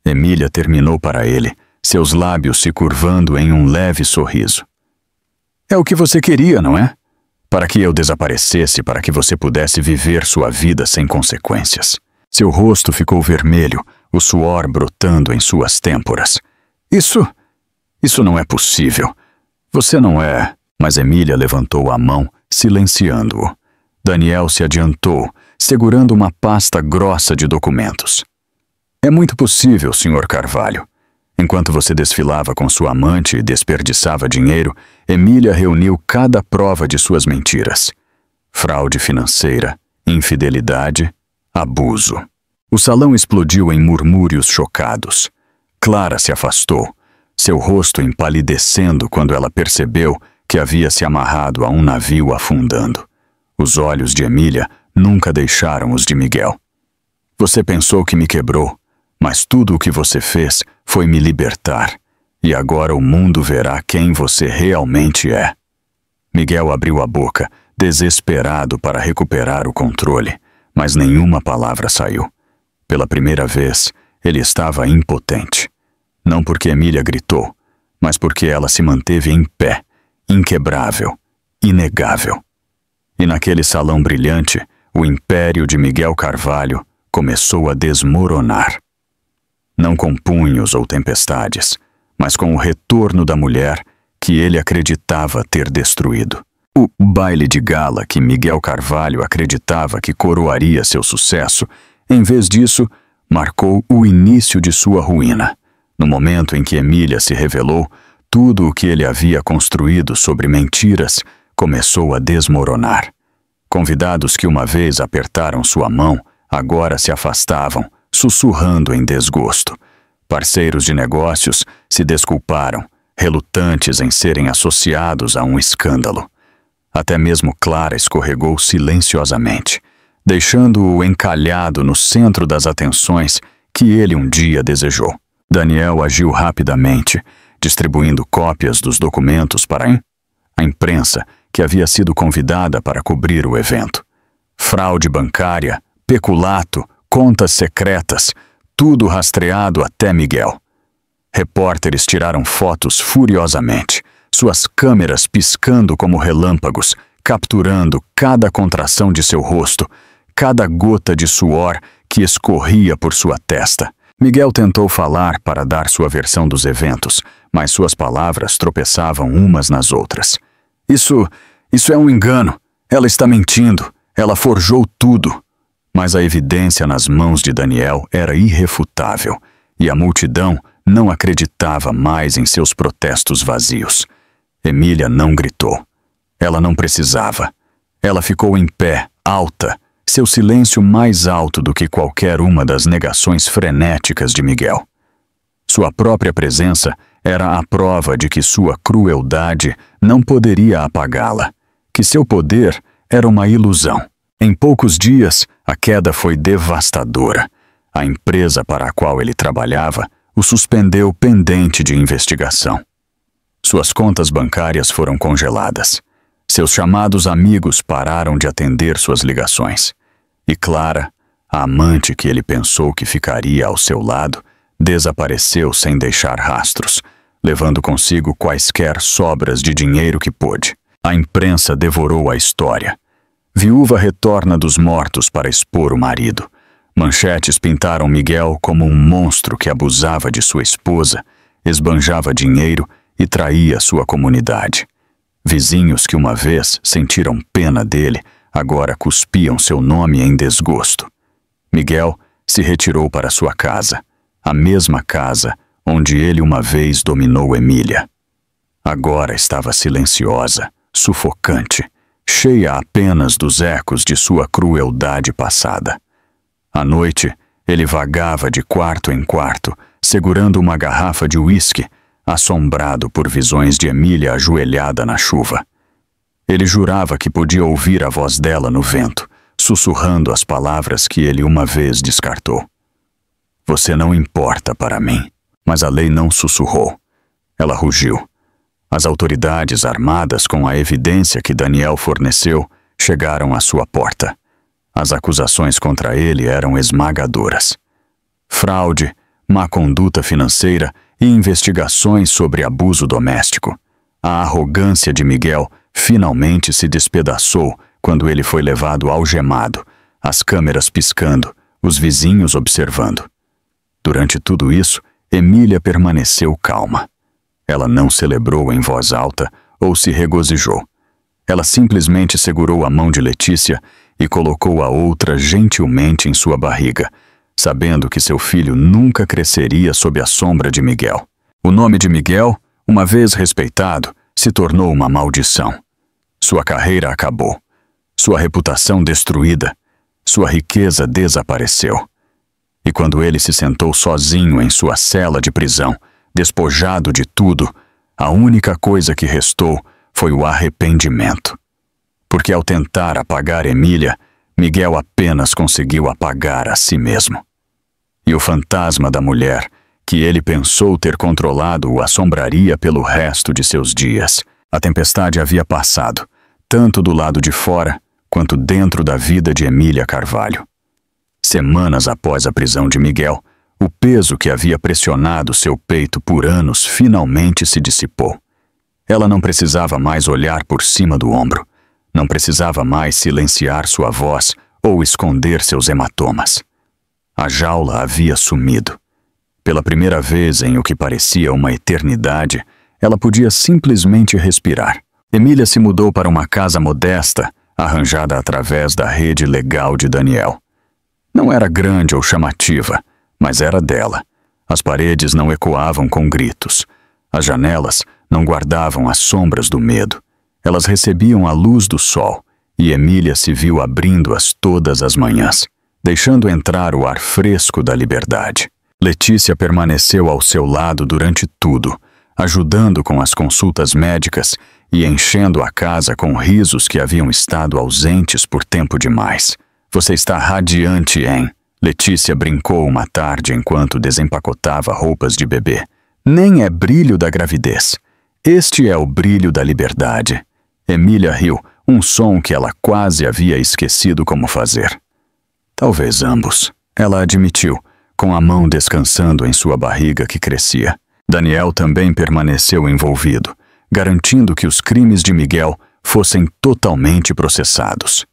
Emília terminou para ele, seus lábios se curvando em um leve sorriso. "É o que você queria, não é? Para que eu desaparecesse, para que você pudesse viver sua vida sem consequências." Seu rosto ficou vermelho, o suor brotando em suas têmporas. Isso não é possível. Você não é..." Mas Emília levantou a mão, silenciando-o. Daniel se adiantou, segurando uma pasta grossa de documentos. "É muito possível, Sr. Carvalho. Enquanto você desfilava com sua amante e desperdiçava dinheiro, Emília reuniu cada prova de suas mentiras. Fraude financeira, infidelidade, abuso." O salão explodiu em murmúrios chocados. Clara se afastou, seu rosto empalidecendo quando ela percebeu que havia se amarrado a um navio afundando. Os olhos de Emília nunca deixaram os de Miguel. "Você pensou que me quebrou, mas tudo o que você fez foi me libertar, e agora o mundo verá quem você realmente é." Miguel abriu a boca, desesperado para recuperar o controle, mas nenhuma palavra saiu. Pela primeira vez, ele estava impotente. Não porque Emília gritou, mas porque ela se manteve em pé, inquebrável, inegável. E naquele salão brilhante, o império de Miguel Carvalho começou a desmoronar. Não com punhos ou tempestades, mas com o retorno da mulher que ele acreditava ter destruído. O baile de gala que Miguel Carvalho acreditava que coroaria seu sucesso, em vez disso, marcou o início de sua ruína. No momento em que Emília se revelou, tudo o que ele havia construído sobre mentiras começou a desmoronar. Convidados que uma vez apertaram sua mão, agora se afastavam, sussurrando em desgosto. Parceiros de negócios se desculparam, relutantes em serem associados a um escândalo. Até mesmo Clara escorregou silenciosamente, deixando-o encalhado no centro das atenções que ele um dia desejou. Daniel agiu rapidamente, distribuindo cópias dos documentos para a imprensa que havia sido convidada para cobrir o evento. Fraude bancária, peculato, contas secretas, tudo rastreado até Miguel. Repórteres tiraram fotos furiosamente, suas câmeras piscando como relâmpagos, capturando cada contração de seu rosto, cada gota de suor que escorria por sua testa. Miguel tentou falar para dar sua versão dos eventos, mas suas palavras tropeçavam umas nas outras. Isso é um engano. Ela está mentindo. Ela forjou tudo." Mas a evidência nas mãos de Daniel era irrefutável, e a multidão não acreditava mais em seus protestos vazios. Emília não gritou. Ela não precisava. Ela ficou em pé, alta, seu silêncio mais alto do que qualquer uma das negações frenéticas de Miguel. Sua própria presença era a prova de que sua crueldade não poderia apagá-la, que seu poder era uma ilusão. Em poucos dias, a queda foi devastadora. A empresa para a qual ele trabalhava o suspendeu pendente de investigação. Suas contas bancárias foram congeladas. Seus chamados amigos pararam de atender suas ligações. E Clara, a amante que ele pensou que ficaria ao seu lado, desapareceu sem deixar rastros, levando consigo quaisquer sobras de dinheiro que pôde. A imprensa devorou a história. Viúva retorna dos mortos para expor o marido. Manchetes pintaram Miguel como um monstro que abusava de sua esposa, esbanjava dinheiro e traía sua comunidade. Vizinhos que uma vez sentiram pena dele agora cuspiam seu nome em desgosto. Miguel se retirou para sua casa, a mesma casa onde ele uma vez dominou Emília. Agora estava silenciosa, sufocante, cheia apenas dos ecos de sua crueldade passada. À noite, ele vagava de quarto em quarto, segurando uma garrafa de uísque, assombrado por visões de Emília ajoelhada na chuva. Ele jurava que podia ouvir a voz dela no vento, sussurrando as palavras que ele uma vez descartou. Você não importa para mim. Mas a lei não sussurrou. Ela rugiu. As autoridades, armadas com a evidência que Daniel forneceu, chegaram à sua porta. As acusações contra ele eram esmagadoras. Fraude, má conduta financeira e investigações sobre abuso doméstico. A arrogância de Miguel finalmente se despedaçou quando ele foi levado algemado, as câmeras piscando, os vizinhos observando. Durante tudo isso, Emília permaneceu calma. Ela não celebrou em voz alta ou se regozijou. Ela simplesmente segurou a mão de Letícia e colocou a outra gentilmente em sua barriga, sabendo que seu filho nunca cresceria sob a sombra de Miguel. O nome de Miguel, uma vez respeitado, se tornou uma maldição. Sua carreira acabou. Sua reputação destruída. Sua riqueza desapareceu. E quando ele se sentou sozinho em sua cela de prisão, despojado de tudo, a única coisa que restou foi o arrependimento. Porque ao tentar apagar Emília, Miguel apenas conseguiu apagar a si mesmo. E o fantasma da mulher, que ele pensou ter controlado, o assombraria pelo resto de seus dias. A tempestade havia passado, tanto do lado de fora, quanto dentro da vida de Emília Carvalho. Semanas após a prisão de Miguel, o peso que havia pressionado seu peito por anos finalmente se dissipou. Ela não precisava mais olhar por cima do ombro. Não precisava mais silenciar sua voz ou esconder seus hematomas. A jaula havia sumido. Pela primeira vez em o que parecia uma eternidade, ela podia simplesmente respirar. Emília se mudou para uma casa modesta, arranjada através da rede legal de Daniel. Não era grande ou chamativa, mas era dela. As paredes não ecoavam com gritos. As janelas não guardavam as sombras do medo. Elas recebiam a luz do sol, e Emília se viu abrindo-as todas as manhãs, deixando entrar o ar fresco da liberdade. Letícia permaneceu ao seu lado durante tudo, ajudando com as consultas médicas e enchendo a casa com risos que haviam estado ausentes por tempo demais. Você está radiante, hein? Letícia brincou uma tarde enquanto desempacotava roupas de bebê. Nem é brilho da gravidez. Este é o brilho da liberdade. Emília riu, um som que ela quase havia esquecido como fazer. Talvez ambos, ela admitiu, com a mão descansando em sua barriga que crescia. Daniel também permaneceu envolvido, garantindo que os crimes de Miguel fossem totalmente processados.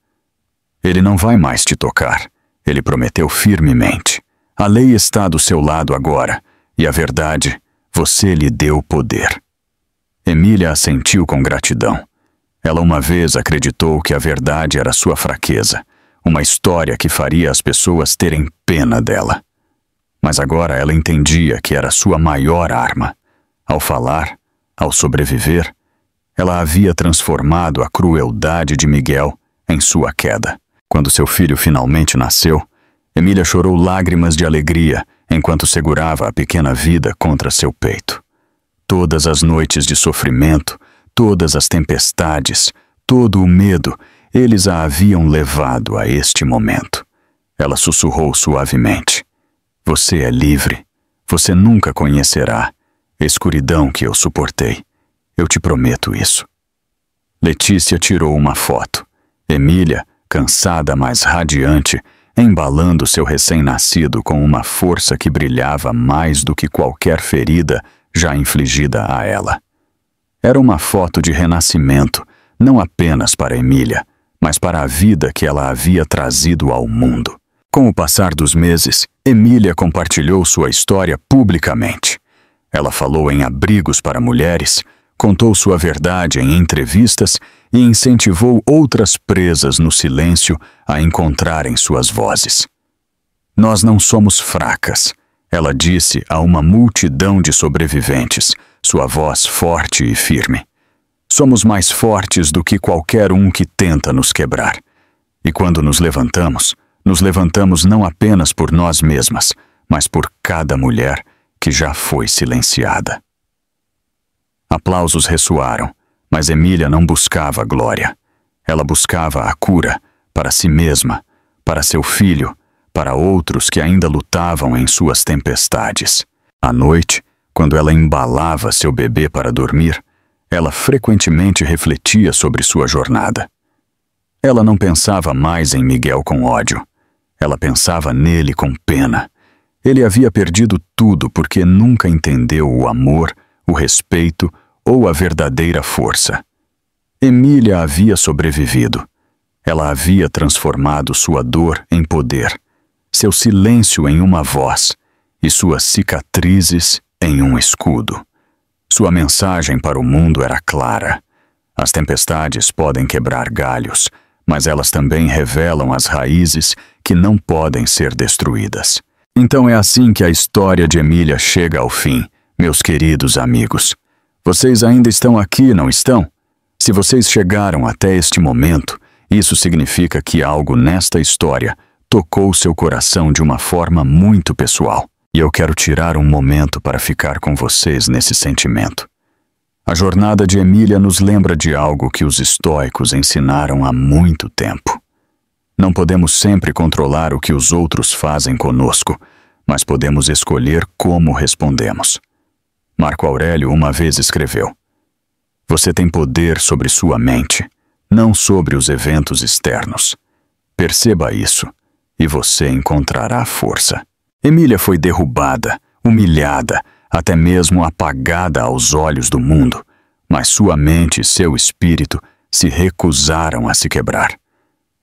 Ele não vai mais te tocar, ele prometeu firmemente. A lei está do seu lado agora, e a verdade, você lhe deu poder. Emília assentiu com gratidão. Ela uma vez acreditou que a verdade era sua fraqueza, uma história que faria as pessoas terem pena dela. Mas agora ela entendia que era sua maior arma. Ao falar, ao sobreviver, ela havia transformado a crueldade de Miguel em sua queda. Quando seu filho finalmente nasceu, Emília chorou lágrimas de alegria enquanto segurava a pequena vida contra seu peito. Todas as noites de sofrimento, todas as tempestades, todo o medo, eles a haviam levado a este momento. Ela sussurrou suavemente. Você é livre. Você nunca conhecerá a escuridão que eu suportei. Eu te prometo isso. Letícia tirou uma foto. Emília, cansada, mas radiante, embalando seu recém-nascido com uma força que brilhava mais do que qualquer ferida já infligida a ela. Era uma foto de renascimento, não apenas para Emília, mas para a vida que ela havia trazido ao mundo. Com o passar dos meses, Emília compartilhou sua história publicamente. Ela falou em abrigos para mulheres, contou sua verdade em entrevistas e incentivou outras presas no silêncio a encontrarem suas vozes. Nós não somos fracas, ela disse a uma multidão de sobreviventes, sua voz forte e firme. Somos mais fortes do que qualquer um que tenta nos quebrar. E quando nos levantamos não apenas por nós mesmas, mas por cada mulher que já foi silenciada. Aplausos ressoaram, mas Emília não buscava a glória. Ela buscava a cura para si mesma, para seu filho, para outros que ainda lutavam em suas tempestades. À noite, quando ela embalava seu bebê para dormir, ela frequentemente refletia sobre sua jornada. Ela não pensava mais em Miguel com ódio. Ela pensava nele com pena. Ele havia perdido tudo porque nunca entendeu o amor, o respeito ou a verdadeira força. Emília havia sobrevivido. Ela havia transformado sua dor em poder, seu silêncio em uma voz e suas cicatrizes em um escudo. Sua mensagem para o mundo era clara. As tempestades podem quebrar galhos, mas elas também revelam as raízes que não podem ser destruídas. Então é assim que a história de Emília chega ao fim, meus queridos amigos. Vocês ainda estão aqui, não estão? Se vocês chegaram até este momento, isso significa que algo nesta história tocou seu coração de uma forma muito pessoal. E eu quero tirar um momento para ficar com vocês nesse sentimento. A jornada de Emília nos lembra de algo que os estoicos ensinaram há muito tempo. Não podemos sempre controlar o que os outros fazem conosco, mas podemos escolher como respondemos. Marco Aurélio uma vez escreveu: "Você tem poder sobre sua mente, não sobre os eventos externos. Perceba isso, e você encontrará força." Emília foi derrubada, humilhada, até mesmo apagada aos olhos do mundo, mas sua mente e seu espírito se recusaram a se quebrar.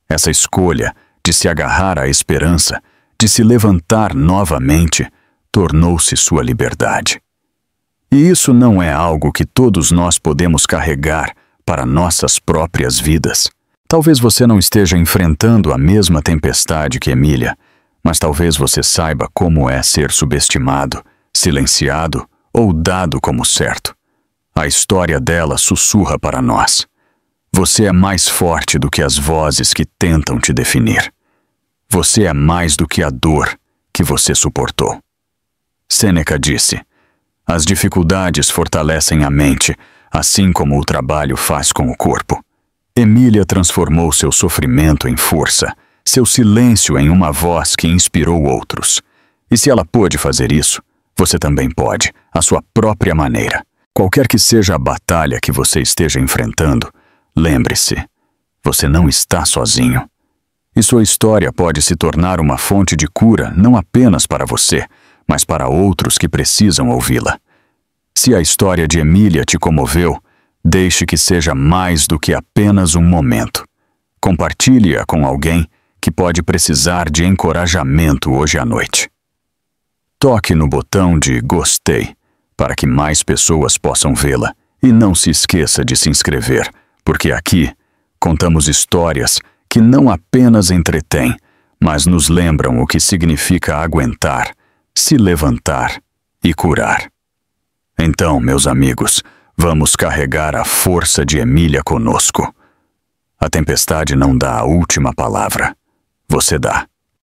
Essa escolha de se agarrar à esperança, de se levantar novamente, tornou-se sua liberdade. E isso não é algo que todos nós podemos carregar para nossas próprias vidas. Talvez você não esteja enfrentando a mesma tempestade que Emília, mas talvez você saiba como é ser subestimado, silenciado ou dado como certo. A história dela sussurra para nós. Você é mais forte do que as vozes que tentam te definir. Você é mais do que a dor que você suportou. Sêneca disse: "As dificuldades fortalecem a mente, assim como o trabalho faz com o corpo." Emília transformou seu sofrimento em força, seu silêncio em uma voz que inspirou outros. E se ela pôde fazer isso, você também pode, à sua própria maneira. Qualquer que seja a batalha que você esteja enfrentando, lembre-se, você não está sozinho. E sua história pode se tornar uma fonte de cura não apenas para você, mas para outros que precisam ouvi-la. Se a história de Emília te comoveu, deixe que seja mais do que apenas um momento. Compartilhe-a com alguém que pode precisar de encorajamento hoje à noite. Toque no botão de gostei para que mais pessoas possam vê-la e não se esqueça de se inscrever, porque aqui contamos histórias que não apenas entretêm, mas nos lembram o que significa aguentar, se levantar e curar. Então, meus amigos, vamos carregar a força de Emília conosco. A tempestade não dá a última palavra. Você dá.